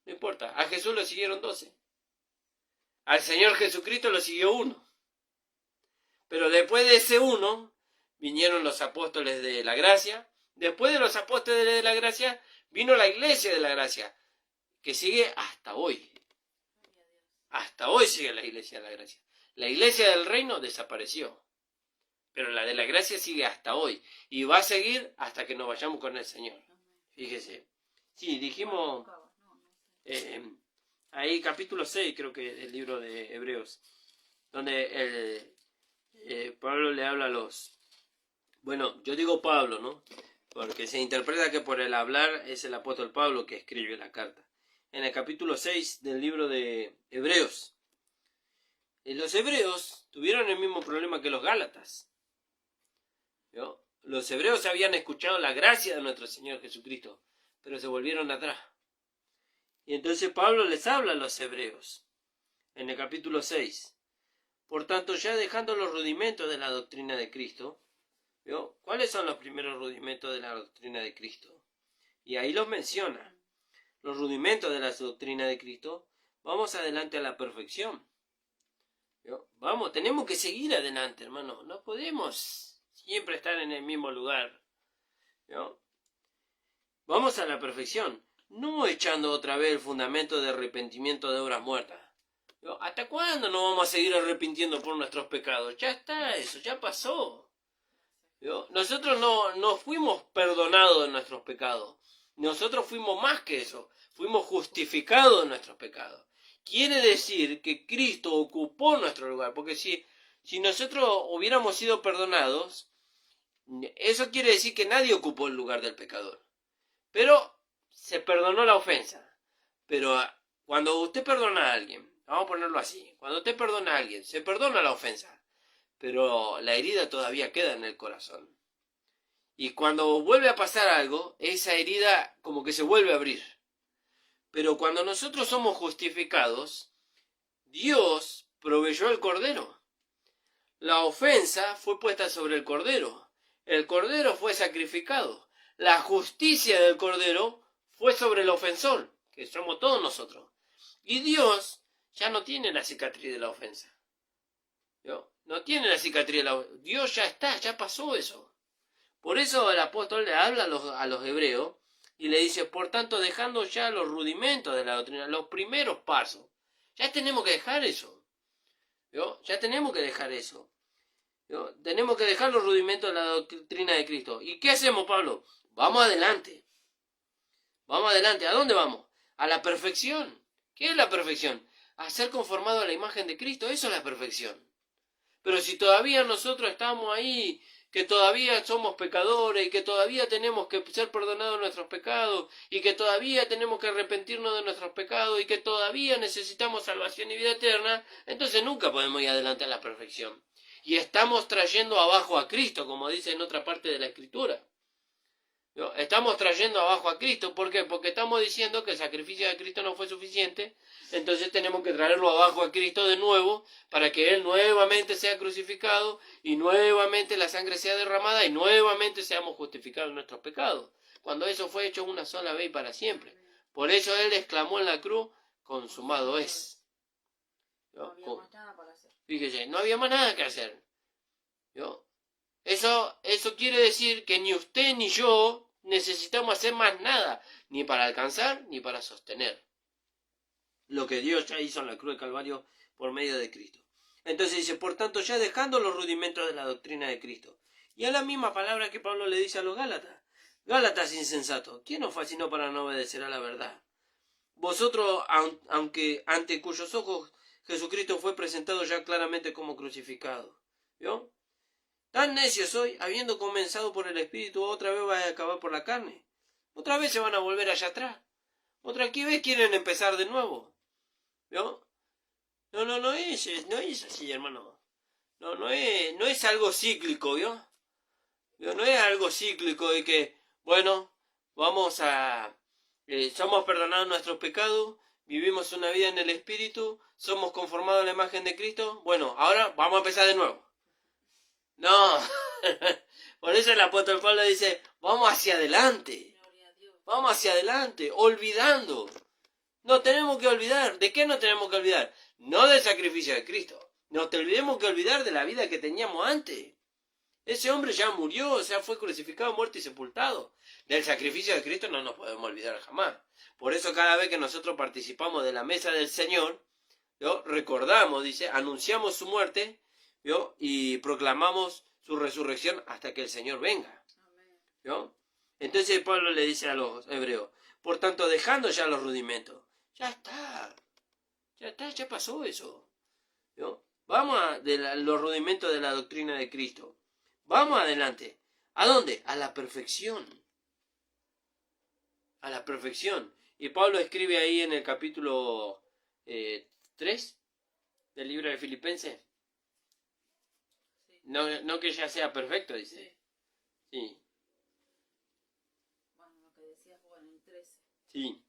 No importa. A Jesús lo siguieron 12. Al Señor Jesucristo lo siguió 1. Pero después de ese 1, vinieron los apóstoles de la gracia. Después de los apóstoles de la gracia, vino la iglesia de la gracia, que sigue hasta hoy. Hasta hoy sigue la iglesia de la gracia. La iglesia del reino desapareció, pero la de la gracia sigue hasta hoy. Y va a seguir hasta que nos vayamos con el Señor. Fíjese. Sí, dijimos... ahí capítulo 6 creo que del libro de Hebreos, donde Pablo le habla a los... Bueno, yo digo Pablo, ¿no? Porque se interpreta que por el hablar es el apóstol Pablo que escribe la carta. En el capítulo 6 del libro de Hebreos. Los hebreos tuvieron el mismo problema que los gálatas. ¿No? Los hebreos habían escuchado la gracia de nuestro Señor Jesucristo, pero se volvieron atrás. Y entonces Pablo les habla a los hebreos, en el capítulo 6. Por tanto, ya dejando los rudimentos de la doctrina de Cristo, ¿vio? ¿Cuáles son los primeros rudimentos de la doctrina de Cristo? Y ahí los menciona. Los rudimentos de la doctrina de Cristo, vamos adelante a la perfección. ¿Vio? Vamos, tenemos que seguir adelante, hermano. No podemos siempre estar en el mismo lugar. ¿Vio? Vamos a la perfección. No echando otra vez el fundamento de arrepentimiento de obras muertas. ¿No? ¿Hasta cuándo nos vamos a seguir arrepintiendo por nuestros pecados? Ya está, eso ya pasó. ¿No? Nosotros no fuimos perdonados de nuestros pecados. Nosotros fuimos más que eso. Fuimos justificados de nuestros pecados. Quiere decir que Cristo ocupó nuestro lugar. Porque si Si nosotros hubiéramos sido perdonados, eso quiere decir que nadie ocupó el lugar del pecador. Pero se perdonó la ofensa. Pero cuando usted perdona a alguien, vamos a ponerlo así, cuando usted perdona a alguien, se perdona la ofensa, pero la herida todavía queda en el corazón. Y cuando vuelve a pasar algo, esa herida como que se vuelve a abrir. Pero cuando nosotros somos justificados, Dios proveyó el cordero. La ofensa fue puesta sobre el cordero. El cordero fue sacrificado. La justicia del cordero fue sobre el ofensor, que somos todos nosotros. Y Dios ya no tiene la cicatriz de la ofensa. No tiene la cicatriz de la ofensa. Dios ya está, ya pasó eso. Por eso el apóstol le habla a los hebreos y le dice, por tanto, dejando ya los rudimentos de la doctrina, los primeros pasos. Ya tenemos que dejar eso. Ya tenemos que dejar eso. Tenemos que dejar los rudimentos de la doctrina de Cristo. ¿Y qué hacemos, Pablo? Vamos adelante. Vamos adelante. ¿A dónde vamos? A la perfección. ¿Qué es la perfección? A ser conformado a la imagen de Cristo. Eso es la perfección. Pero si todavía nosotros estamos ahí, que todavía somos pecadores y que todavía tenemos que ser perdonados de nuestros pecados y que todavía tenemos que arrepentirnos de nuestros pecados y que todavía necesitamos salvación y vida eterna, entonces nunca podemos ir adelante a la perfección. Y estamos trayendo abajo a Cristo, como dice en otra parte de la Escritura. Estamos trayendo abajo a Cristo. ¿Por qué? Porque estamos diciendo que el sacrificio de Cristo no fue suficiente. Entonces tenemos que traerlo abajo a Cristo de nuevo para que Él nuevamente sea crucificado y nuevamente la sangre sea derramada y nuevamente seamos justificados en nuestros pecados. Cuando eso fue hecho una sola vez y para siempre. Por eso Él exclamó en la cruz, consumado es. No había más nada para hacer. Fíjese, no había más nada que hacer. Eso quiere decir que ni usted ni yo necesitamos hacer más nada, ni para alcanzar ni para sostener lo que Dios ya hizo en la cruz de Calvario por medio de Cristo. Entonces dice, por tanto, ya dejando los rudimentos de la doctrina de Cristo. Y es la misma palabra que Pablo le dice a los Gálatas. Gálatas insensatos, ¿quién os fascinó para no obedecer a la verdad? Vosotros, aunque ante cuyos ojos Jesucristo fue presentado ya claramente como crucificado. ¿Vio? Tan necios hoy, habiendo comenzado por el Espíritu, otra vez va a acabar por la carne. Otra vez se van a volver allá atrás. Otra vez quieren empezar de nuevo. ¿Vio? No es así, hermano. No es algo cíclico, ¿vio? No es algo cíclico de que, bueno, vamos a... somos perdonados nuestros pecados, vivimos una vida en el Espíritu, somos conformados a la imagen de Cristo. Bueno, ahora vamos a empezar de nuevo. No, por eso el apóstol Pablo dice, vamos hacia adelante, olvidando. No tenemos que olvidar, ¿de qué no tenemos que olvidar? No del sacrificio de Cristo, no te olvidemos que olvidar de la vida que teníamos antes. Ese hombre ya murió, o sea, fue crucificado, muerto y sepultado. Del sacrificio de Cristo no nos podemos olvidar jamás. Por eso cada vez que nosotros participamos de la mesa del Señor, recordamos, dice, anunciamos su muerte, y proclamamos su resurrección hasta que el Señor venga. Entonces Pablo le dice a los hebreos, por tanto, dejando ya los rudimentos, ya pasó eso. Vamos a los rudimentos de la doctrina de Cristo. Vamos adelante. ¿A dónde? A la perfección. A la perfección. Y Pablo escribe ahí en el capítulo 3 del libro de Filipenses. No que ya sea perfecto, dice. Sí. Bueno, lo que decías vos en el 13. Sí.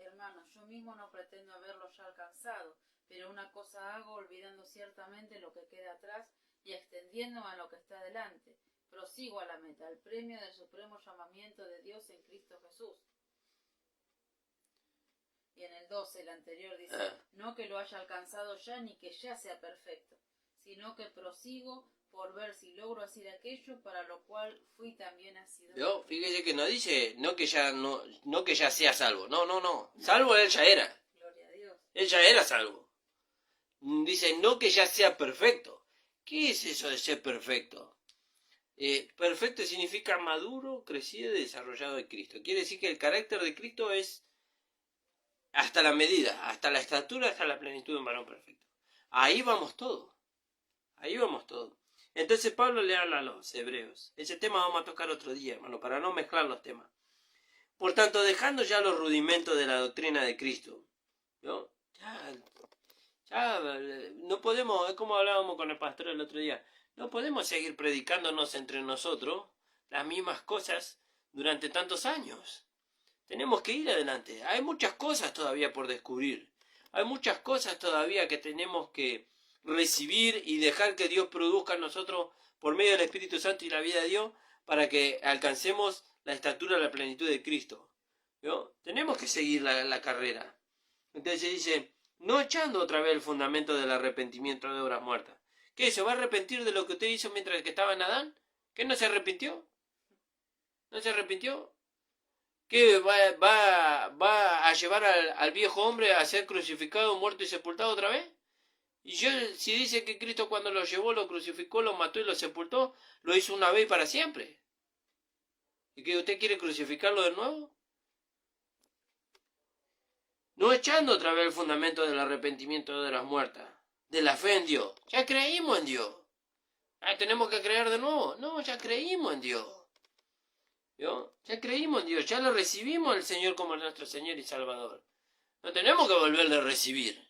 Hermanos, yo mismo no pretendo haberlo ya alcanzado, pero una cosa hago, olvidando ciertamente lo que queda atrás y extendiéndome a lo que está delante. Prosigo a la meta, al premio del supremo llamamiento de Dios en Cristo Jesús. Y en el 12, el anterior, dice, no que lo haya alcanzado ya ni que ya sea perfecto, sino que prosigo por ver si logro hacer aquello para lo cual fui también asido. Fíjese que no dice no que ya sea salvo. No. Salvo él ya era. Gloria a Dios. Él ya era salvo. Dice no que ya sea perfecto. ¿Qué es eso de ser perfecto? Perfecto significa maduro, crecido y desarrollado en Cristo. Quiere decir que el carácter de Cristo es hasta la medida, hasta la estatura, hasta la plenitud de un varón perfecto. Ahí vamos todos. Ahí vamos todo. Entonces Pablo le habla a los hebreos. Ese tema vamos a tocar otro día, hermano, para no mezclar los temas. Por tanto, dejando ya los rudimentos de la doctrina de Cristo, ¿no? Ya no podemos, es como hablábamos con el pastor el otro día, no podemos seguir predicándonos entre nosotros las mismas cosas durante tantos años. Tenemos que ir adelante. Hay muchas cosas todavía por descubrir. Hay muchas cosas todavía que tenemos que recibir y dejar que Dios produzca en nosotros por medio del Espíritu Santo y la vida de Dios para que alcancemos la estatura, la plenitud de Cristo, ¿no? Tenemos que seguir la carrera. Entonces dice, no echando otra vez el fundamento del arrepentimiento de obras muertas. ¿Qué? ¿Se va a arrepentir de lo que usted hizo mientras que estaba en Adán? ¿Qué, no se arrepintió? ¿No se arrepintió? ¿Qué va a llevar al viejo hombre a ser crucificado, muerto y sepultado otra vez? Y si dice que Cristo cuando lo llevó, lo crucificó, lo mató y lo sepultó, lo hizo una vez y para siempre. ¿Y que usted quiere crucificarlo de nuevo? No echando otra vez el fundamento del arrepentimiento de las muertas, de la fe en Dios. Ya creímos en Dios. ¿Tenemos que creer de nuevo? No, ya creímos en Dios. ¿Yo? Ya creímos en Dios, ya lo recibimos al Señor como nuestro Señor y Salvador. No tenemos que volverle a recibir.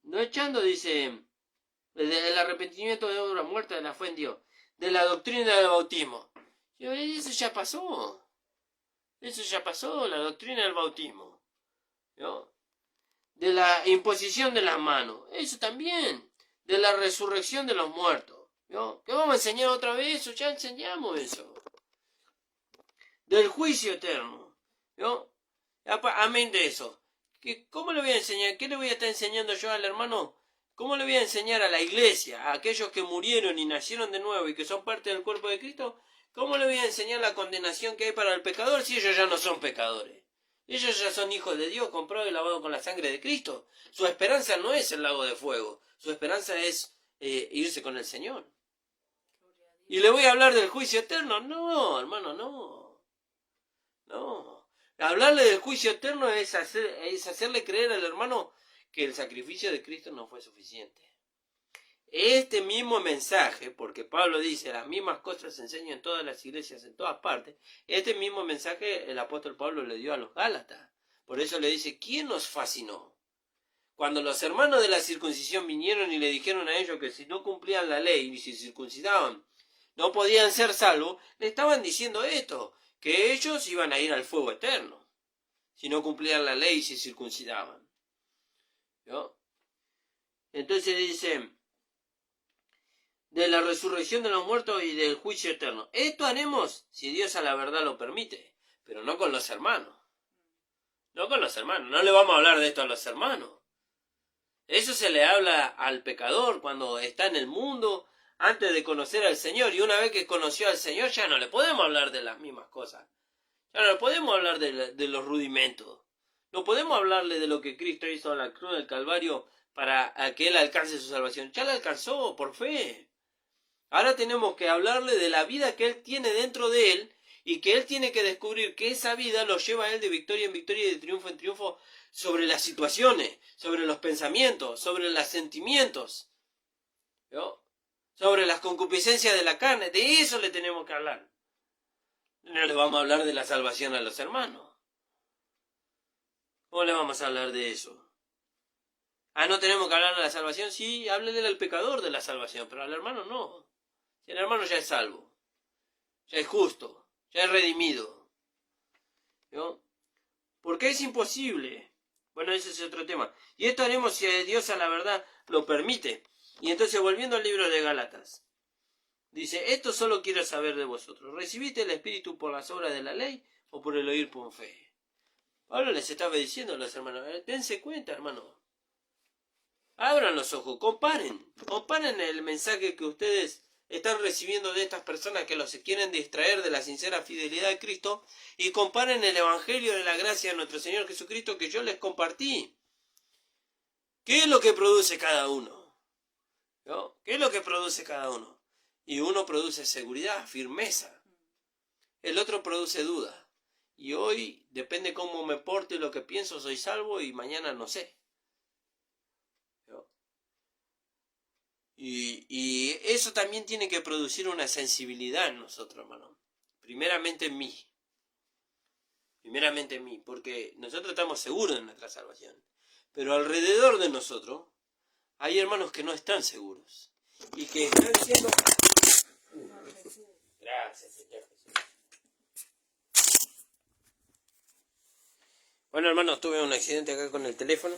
No echando, dice, el arrepentimiento de obra muerta de la fe en Dios, de la doctrina del bautismo. Eso ya pasó. Eso ya pasó, la doctrina del bautismo. ¿No? De la imposición de las manos. Eso también. De la resurrección de los muertos. ¿No? ¿Qué vamos a enseñar otra vez eso? Ya enseñamos eso. Del juicio eterno. ¿No? Amén de eso. ¿Cómo le voy a enseñar? ¿Qué le voy a estar enseñando yo al hermano? ¿Cómo le voy a enseñar a la iglesia, a aquellos que murieron y nacieron de nuevo y que son parte del cuerpo de Cristo? ¿Cómo le voy a enseñar la condenación que hay para el pecador si ellos ya no son pecadores? Ellos ya son hijos de Dios, comprados y lavados con la sangre de Cristo. Su esperanza no es el lago de fuego. Su esperanza es irse con el Señor. ¿Y le voy a hablar del juicio eterno? No, hermano, no. No. Hablarle del juicio eterno es hacerle creer al hermano que el sacrificio de Cristo no fue suficiente. Este mismo mensaje, porque Pablo dice las mismas cosas se enseñan en todas las iglesias, en todas partes, este mismo mensaje el apóstol Pablo le dio a los Gálatas. Por eso le dice, ¿quién nos fascinó? Cuando los hermanos de la circuncisión vinieron y le dijeron a ellos que si no cumplían la ley y se circuncidaban, no podían ser salvos, le estaban diciendo esto, que ellos iban a ir al fuego eterno, si no cumplían la ley y se circuncidaban. ¿No? Entonces dice, de la resurrección de los muertos y del juicio eterno. Esto haremos si Dios a la verdad lo permite, pero no con los hermanos. No con los hermanos, no le vamos a hablar de esto a los hermanos. Eso se le habla al pecador cuando está en el mundo, antes de conocer al Señor. Y una vez que conoció al Señor ya no le podemos hablar de las mismas cosas. Ya no le podemos hablar de los rudimentos. No podemos hablarle de lo que Cristo hizo en la cruz del Calvario para que Él alcance su salvación. Ya la alcanzó por fe. Ahora tenemos que hablarle de la vida que Él tiene dentro de Él y que Él tiene que descubrir que esa vida lo lleva a Él de victoria en victoria y de triunfo en triunfo sobre las situaciones, sobre los pensamientos, sobre los sentimientos, ¿no? Sobre las concupiscencias de la carne. De eso le tenemos que hablar. No le vamos a hablar de la salvación a los hermanos. ¿Cómo le vamos a hablar de eso? ¿No tenemos que hablar de la salvación? Sí, háblele al pecador de la salvación, pero al hermano no. Si el hermano ya es salvo, ya es justo, ya es redimido, ¿no? Porque es imposible. Bueno, ese es otro tema. Y esto haremos si Dios a la verdad lo permite. Y entonces, volviendo al libro de Gálatas, dice, esto solo quiero saber de vosotros. ¿Recibiste el Espíritu por las obras de la ley o por el oír por fe? Pablo les estaba diciendo a los hermanos, dense cuenta, hermano. Abran los ojos, comparen el mensaje que ustedes están recibiendo de estas personas que los quieren distraer de la sincera fidelidad de Cristo y comparen el Evangelio de la gracia de nuestro Señor Jesucristo que yo les compartí. ¿Qué es lo que produce cada uno? ¿No? ¿Qué es lo que produce cada uno? Y uno produce seguridad, firmeza. El otro produce duda. Y hoy, depende cómo me porte y lo que pienso, soy salvo y mañana no sé. Y eso también tiene que producir una sensibilidad en nosotros, hermano. Primeramente en mí. Primeramente en mí, porque nosotros estamos seguros de nuestra salvación. Pero alrededor de nosotros hay hermanos que no están seguros. Y que están siendo... Gracias, Señor Jesús. Bueno, hermanos, tuve un accidente acá con el teléfono.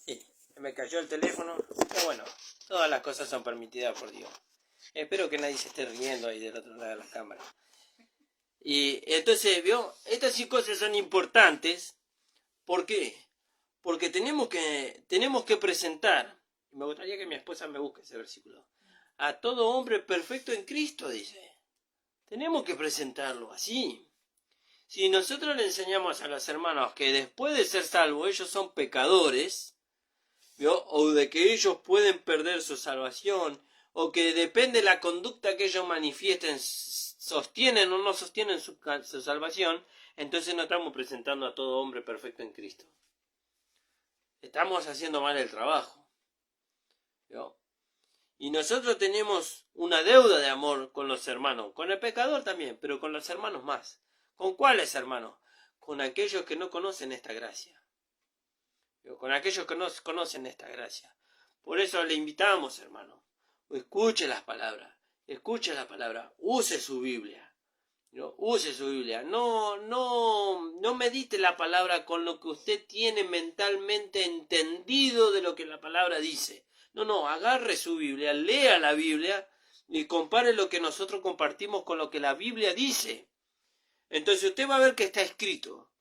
Sí, me cayó el teléfono. Pero bueno, todas las cosas son permitidas por Dios. Espero que nadie se esté riendo ahí del otro lado de la cámara. Y entonces, ¿vio? Estas cosas son importantes. ¿Por qué? Porque tenemos que presentar, me gustaría que mi esposa me busque ese versículo, a todo hombre perfecto en Cristo, dice. Tenemos que presentarlo así. Si nosotros le enseñamos a los hermanos que después de ser salvos ellos son pecadores, ¿vio? O de que ellos pueden perder su salvación, o que depende de la conducta que ellos manifiesten, sostienen o no sostienen su salvación, entonces no estamos presentando a todo hombre perfecto en Cristo. Estamos haciendo mal el trabajo, ¿vio? Y nosotros tenemos una deuda de amor con los hermanos, con el pecador también, pero con los hermanos más. ¿Con cuáles hermanos? Con aquellos que no conocen esta gracia. ¿Vio? Con aquellos que no conocen esta gracia. Por eso le invitamos, hermano, escuche las palabras, escuche la palabra, use su Biblia. ¿No? Use su Biblia, no medite la palabra con lo que usted tiene mentalmente entendido de lo que la palabra dice. No, agarre su Biblia, lea la Biblia y compare lo que nosotros compartimos con lo que la Biblia dice. Entonces usted va a ver que está escrito.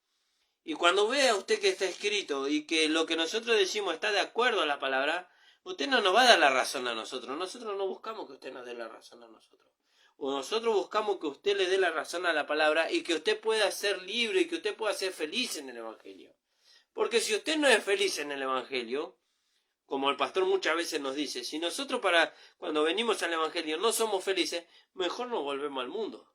Y cuando vea usted que está escrito y que lo que nosotros decimos está de acuerdo a la palabra, usted no nos va a dar la razón a nosotros. Nosotros no buscamos que usted nos dé la razón a nosotros. O nosotros buscamos que usted le dé la razón a la palabra y que usted pueda ser libre y que usted pueda ser feliz en el Evangelio. Porque si usted no es feliz en el Evangelio, como el pastor muchas veces nos dice, si nosotros cuando venimos al Evangelio no somos felices, mejor nos volvemos al mundo.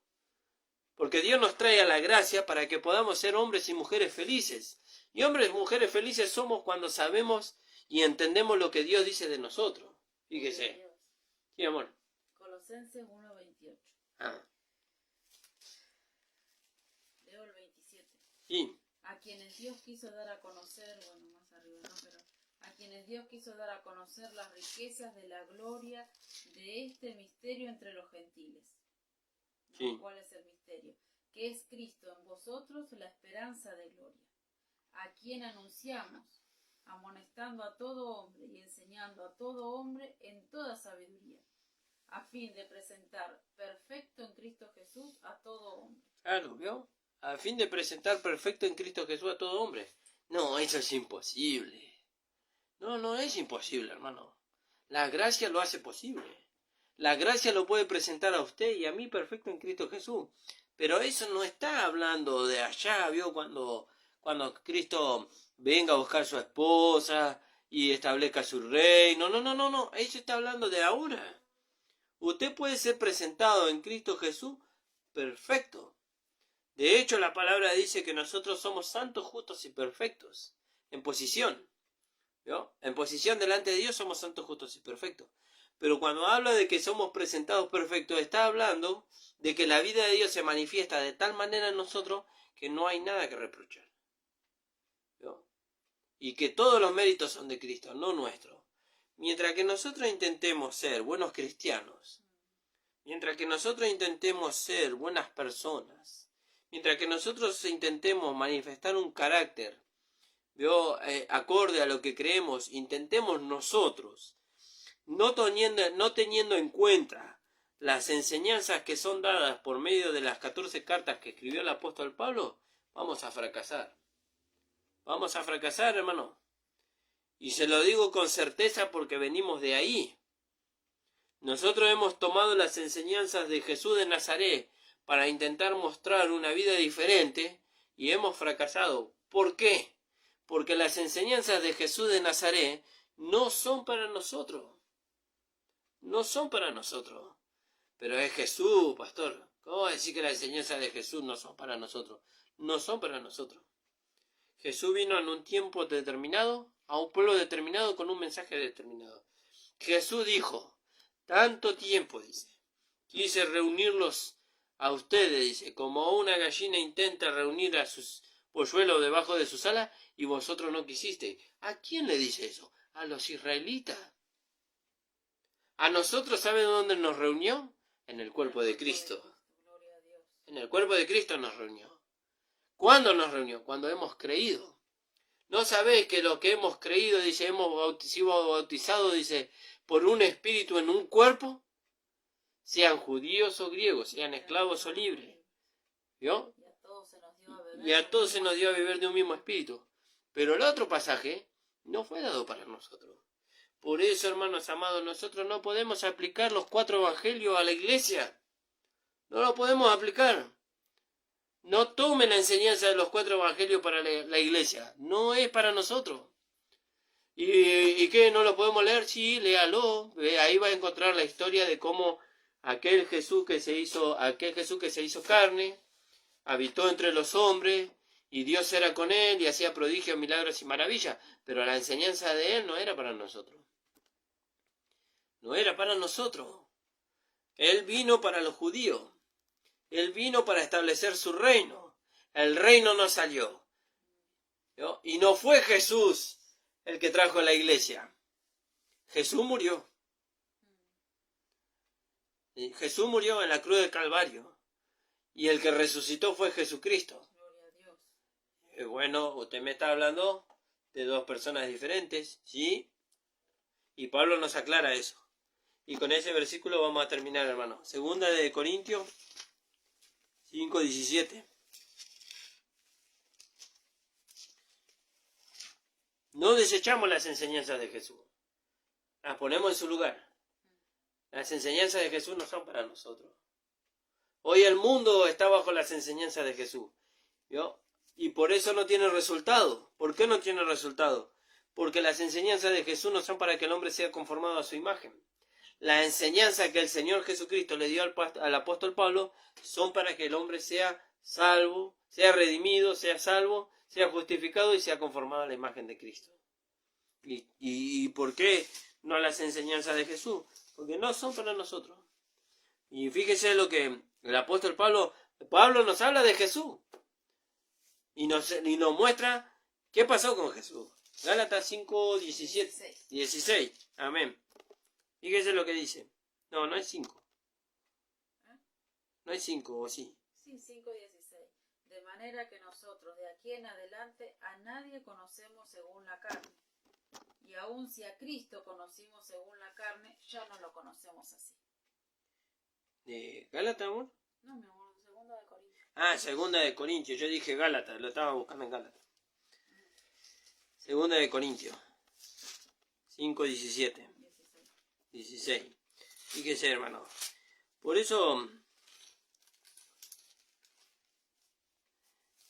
Porque Dios nos trae a la gracia para que podamos ser hombres y mujeres felices. Y hombres y mujeres felices somos cuando sabemos y entendemos lo que Dios dice de nosotros. Fíjese. Sí, amor. Colosenses 1:28. Leo el 27. Sí. A quienes Dios quiso dar a conocer, bueno, más arriba, ¿no? Pero a quienes Dios quiso dar a conocer las riquezas de la gloria de este misterio entre los gentiles. ¿No? Sí. ¿Cuál es el misterio? Que es Cristo en vosotros la esperanza de gloria, a quien anunciamos, amonestando a todo hombre y enseñando a todo hombre en toda sabiduría, a fin de presentar perfecto en Cristo Jesús a todo hombre. Claro, ¿vio? A fin de presentar perfecto en Cristo Jesús a todo hombre. No, eso es imposible. No es imposible, hermano. La gracia lo hace posible. La gracia lo puede presentar a usted y a mí perfecto en Cristo Jesús. Pero eso no está hablando de allá, ¿vio? Cuando Cristo venga a buscar a su esposa y establezca su reino. No. Eso está hablando de ahora. Usted puede ser presentado en Cristo Jesús perfecto. De hecho, la palabra dice que nosotros somos santos, justos y perfectos. En posición. ¿Vio? En posición delante de Dios somos santos, justos y perfectos. Pero cuando habla de que somos presentados perfectos, está hablando de que la vida de Dios se manifiesta de tal manera en nosotros que no hay nada que reprochar. ¿Vio? Y que todos los méritos son de Cristo, no nuestros. Mientras que nosotros intentemos ser buenos cristianos, mientras que nosotros intentemos ser buenas personas, mientras que nosotros intentemos manifestar un carácter, ¿vio? Acorde a lo que creemos, intentemos nosotros, no teniendo en cuenta las enseñanzas que son dadas por medio de las 14 cartas que escribió el apóstol Pablo, vamos a fracasar. Vamos a fracasar, hermano. Y se lo digo con certeza porque venimos de ahí. Nosotros hemos tomado las enseñanzas de Jesús de Nazaret para intentar mostrar una vida diferente y hemos fracasado. ¿Por qué? Porque las enseñanzas de Jesús de Nazaret no son para nosotros. No son para nosotros. Pero es Jesús, pastor. ¿Cómo decir que las enseñanzas de Jesús no son para nosotros? No son para nosotros. Jesús vino en un tiempo determinado a un pueblo determinado con un mensaje determinado. Jesús dijo, tanto tiempo, dice, quise reunirlos a ustedes, dice, como una gallina intenta reunir a sus polluelos debajo de sus alas, y vosotros no quisisteis. ¿A quién le dice eso? A los israelitas. ¿A nosotros sabe dónde nos reunió? En el cuerpo de Cristo. En el cuerpo de Cristo nos reunió. ¿Cuándo nos reunió? Cuando hemos creído. ¿No sabéis que lo que hemos creído, dice, hemos sido bautizados, dice, por un espíritu en un cuerpo? Sean judíos o griegos, sean esclavos o libres. ¿Vio? Y a todos se nos dio a beber de un mismo espíritu. Pero el otro pasaje no fue dado para nosotros. Por eso, hermanos amados, nosotros no podemos aplicar los 4 evangelios a la iglesia. No lo podemos aplicar. No tomen la enseñanza de los 4 evangelios para la iglesia. No es para nosotros. ¿Y qué? ¿No lo podemos leer? Sí, léalo. Ahí va a encontrar la historia de cómo aquel Jesús que se hizo carne, habitó entre los hombres, y Dios era con él, y hacía prodigios, milagros y maravillas. Pero la enseñanza de él no era para nosotros. No era para nosotros. Él vino para los judíos. Él vino para establecer su reino. El reino no salió. ¿No? Y no fue Jesús el que trajo la iglesia. Jesús murió. Jesús murió en la cruz del Calvario. Y el que resucitó fue Jesucristo. Bueno, usted me está hablando de 2 personas diferentes, ¿sí? Y Pablo nos aclara eso. Y con ese versículo vamos a terminar, hermano. Segunda de Corintios 5:17. No desechamos las enseñanzas de Jesús. Las ponemos en su lugar. Las enseñanzas de Jesús no son para nosotros. Hoy el mundo está bajo las enseñanzas de Jesús. ¿Vio? Y por eso no tiene resultado. ¿Por qué no tiene resultado? Porque las enseñanzas de Jesús no son para que el hombre sea conformado a su imagen. La enseñanza que el Señor Jesucristo le dio al apóstol Pablo son para que el hombre sea salvo, sea redimido, sea salvo, sea justificado y sea conformado a la imagen de Cristo. ¿Y por qué no las enseñanzas de Jesús? Porque no son para nosotros. Y fíjese lo que el apóstol Pablo nos habla de Jesús. Y nos muestra qué pasó con Jesús. Gálatas 5, 16. Amén. Fíjese lo que dice. No, no es 5. No es 5, ¿o sí? Sí, 5:16. De manera que nosotros de aquí en adelante a nadie conocemos según la carne. Y aun si a Cristo conocimos según la carne, ya no lo conocemos así. ¿De Gálatas, amor? No, mi amor, 2 de Corintios. Ah, 2 de Corintios. Yo dije Gálatas, lo estaba buscando en Gálatas. 2 de Corintios 5, 17. 16. Fíjese, hermano. Por eso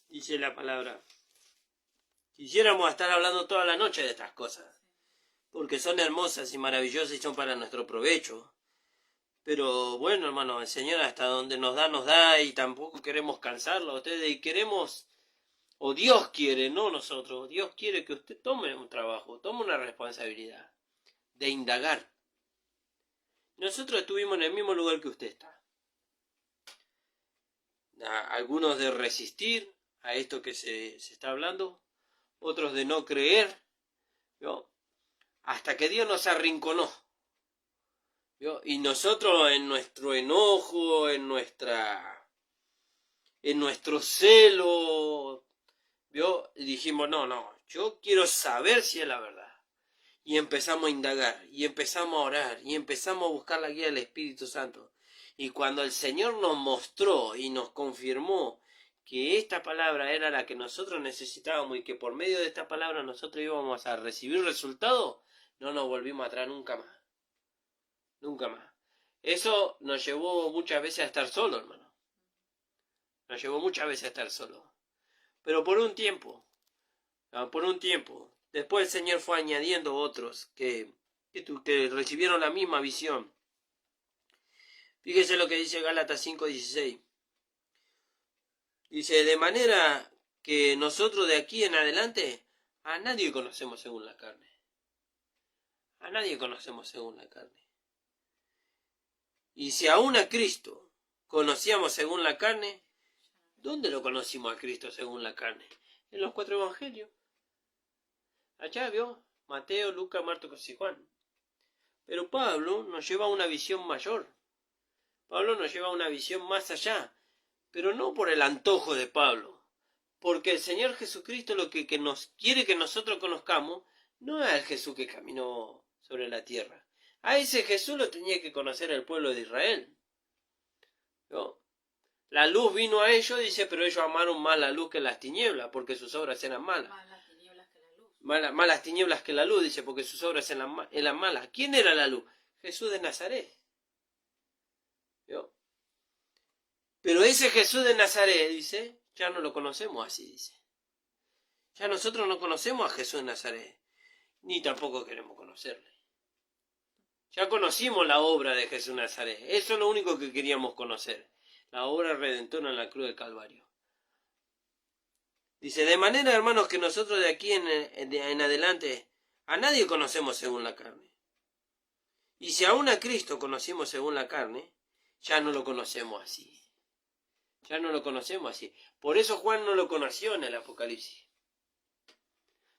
dice la palabra. Quisiéramos estar hablando toda la noche de estas cosas, porque son hermosas y maravillosas y son para nuestro provecho. Pero bueno, hermano, el Señor hasta donde nos da, y tampoco queremos cansarlo a ustedes, y queremos, o Dios quiere, no nosotros, Dios quiere que usted tome un trabajo, tome una responsabilidad de indagar. Nosotros estuvimos en el mismo lugar que usted está. Algunos de resistir a esto que se está hablando, otros de no creer, ¿no? Hasta que Dios nos arrinconó. ¿Vio? Y nosotros en nuestro enojo, en nuestro celo, ¿vio? Dijimos, no, yo quiero saber si es la verdad. Y empezamos a indagar, y empezamos a orar, y empezamos a buscar la guía del Espíritu Santo. Y cuando el Señor nos mostró y nos confirmó que esta palabra era la que nosotros necesitábamos y que por medio de esta palabra nosotros íbamos a recibir resultados, no nos volvimos atrás nunca más. Nunca más. Eso nos llevó muchas veces a estar solos, hermano. Nos llevó muchas veces a estar solos. Pero por un tiempo. Después el Señor fue añadiendo otros que recibieron la misma visión. Fíjese lo que dice Gálatas 5:16. Dice, de manera que nosotros de aquí en adelante a nadie conocemos según la carne. A nadie conocemos según la carne. Y si aún a Cristo conocíamos según la carne, ¿dónde lo conocimos a Cristo según la carne? En los 4 evangelios. Allá vio Mateo, Lucas, Marcos y Juan. Pero Pablo nos lleva a una visión mayor. Pablo nos lleva a una visión más allá. Pero no por el antojo de Pablo. Porque el Señor Jesucristo lo que nos quiere que nosotros conozcamos no es el Jesús que caminó sobre la tierra. A ese Jesús lo tenía que conocer el pueblo de Israel. ¿No? La luz vino a ellos, dice, pero ellos amaron más la luz que las tinieblas, porque sus obras eran malas. Más las tinieblas que la luz. Más las tinieblas que la luz, dice, porque sus obras eran malas. ¿Quién era la luz? Jesús de Nazaret. ¿Vio? Pero ese Jesús de Nazaret, dice, ya no lo conocemos así, dice. Ya nosotros no conocemos a Jesús de Nazaret, ni tampoco queremos conocerle. Ya conocimos la obra de Jesús de Nazaret. Eso es lo único que queríamos conocer. La obra redentora en la cruz del Calvario. Dice, de manera, hermanos, que nosotros de aquí en adelante a nadie conocemos según la carne. Y si aún a Cristo conocimos según la carne, ya no lo conocemos así. Ya no lo conocemos así. Por eso Juan no lo conoció en el Apocalipsis.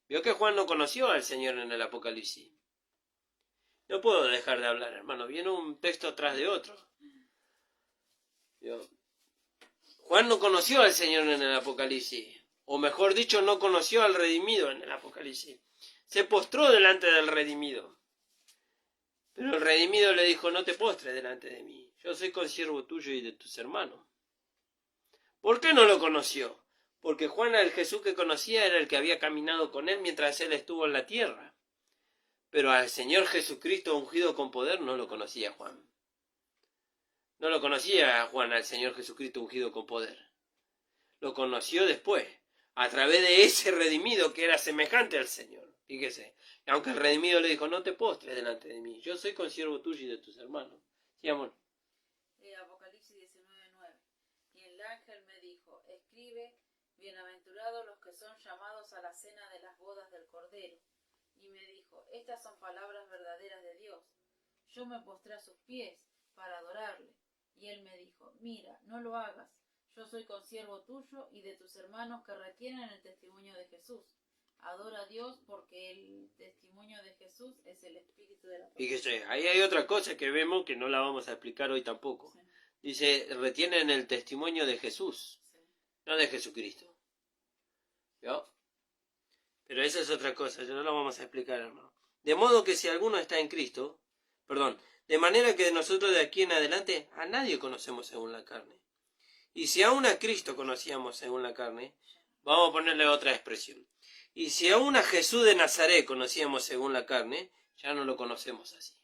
Vio que Juan no conoció al Señor en el Apocalipsis. No puedo dejar de hablar, hermano. Viene un texto tras de otro. Juan no conoció al Señor en el Apocalipsis. O mejor dicho, no conoció al redimido en el Apocalipsis. Se postró delante del redimido. Pero el redimido le dijo, no te postres delante de mí. Yo soy consiervo tuyo y de tus hermanos. ¿Por qué no lo conoció? Porque Juan, el Jesús que conocía, era el que había caminado con él mientras él estuvo en la tierra. Pero al Señor Jesucristo ungido con poder no lo conocía Juan. No lo conocía Juan al Señor Jesucristo ungido con poder. Lo conoció después, a través de ese redimido que era semejante al Señor. Fíjese, aunque el redimido le dijo, no te postres delante de mí, yo soy consiervo tuyo y de tus hermanos. Sí, amor. Apocalipsis 19:9. Y el ángel me dijo, escribe, bienaventurados los que son llamados a la cena de las bodas del Cordero. Y me dijo, estas son palabras verdaderas de Dios. Yo me postré a sus pies para adorarle. Y él me dijo, mira, no lo hagas. Yo soy consiervo tuyo y de tus hermanos que retienen el testimonio de Jesús. Adora a Dios porque el testimonio de Jesús es el espíritu de la profecía. Fíjese, ahí hay otra cosa que vemos que no la vamos a explicar hoy tampoco. Sí. Dice, retienen el testimonio de Jesús, Sí. no de Jesucristo. ¿Vio? Pero esa es otra cosa, no la vamos a explicar, hermano. De modo que si alguno está en Cristo, de manera que nosotros de aquí en adelante a nadie conocemos según la carne. Y si aún a Cristo conocíamos según la carne, vamos a ponerle otra expresión. Y si aún a Jesús de Nazaret conocíamos según la carne, ya no lo conocemos así.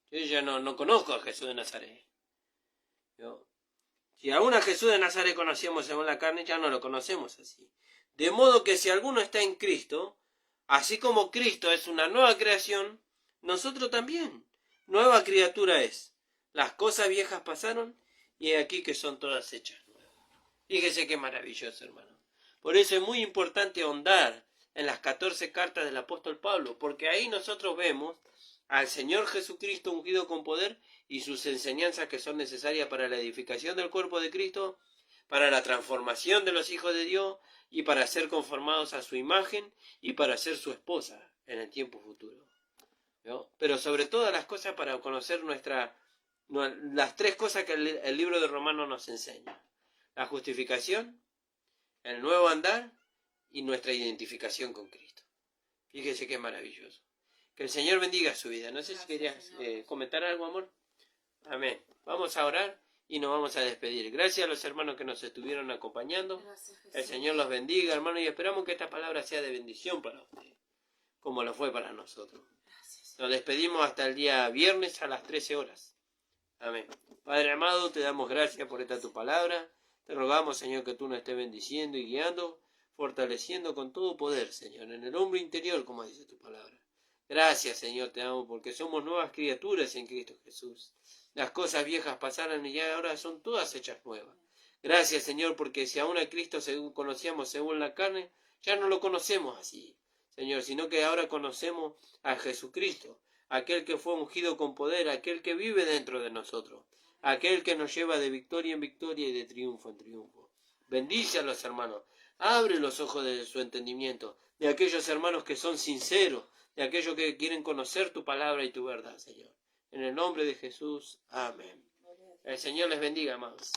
Yo ya no conozco a Jesús de Nazaret. Si aún a Jesús de Nazaret conocíamos según la carne, ya no lo conocemos así. De modo que si alguno está en Cristo, así como Cristo es una nueva creación, nosotros también. Nueva criatura es. Las cosas viejas pasaron y aquí que son todas hechas nuevas. Fíjese qué maravilloso, hermano. Por eso es muy importante ahondar en las 14 cartas del apóstol Pablo, porque ahí nosotros vemos al Señor Jesucristo ungido con poder y sus enseñanzas que son necesarias para la edificación del cuerpo de Cristo, para la transformación de los hijos de Dios y para ser conformados a su imagen y para ser su esposa en el tiempo futuro. ¿No? Pero sobre todas las cosas para conocer las 3 cosas que el libro de Romanos nos enseña. La justificación, el nuevo andar y nuestra identificación con Cristo. Fíjese qué maravilloso. Que el Señor bendiga su vida. No sé si querías comentar algo, amor. Amén. Vamos a orar y nos vamos a despedir. Gracias a los hermanos que nos estuvieron acompañando. El Señor los bendiga, hermano, y esperamos que esta palabra sea de bendición para ustedes, como lo fue para nosotros. Nos despedimos hasta el día viernes a las 13 horas. Amén. Padre amado, te damos gracias por esta tu palabra. Te rogamos, Señor, que tú nos estés bendiciendo y guiando, fortaleciendo con todo poder, Señor, en el hombre interior, como dice tu palabra. Gracias, Señor, te amo, porque somos nuevas criaturas en Cristo Jesús. Las cosas viejas pasaron y ya ahora son todas hechas nuevas. Gracias, Señor, porque si aún a Cristo conocíamos según la carne, ya no lo conocemos así, Señor, sino que ahora conocemos a Jesucristo, aquel que fue ungido con poder, aquel que vive dentro de nosotros, aquel que nos lleva de victoria en victoria y de triunfo en triunfo. Bendice a los hermanos, abre los ojos de su entendimiento, de aquellos hermanos que son sinceros, de aquellos que quieren conocer tu palabra y tu verdad, Señor. En el nombre de Jesús, amén. El Señor les bendiga, amados.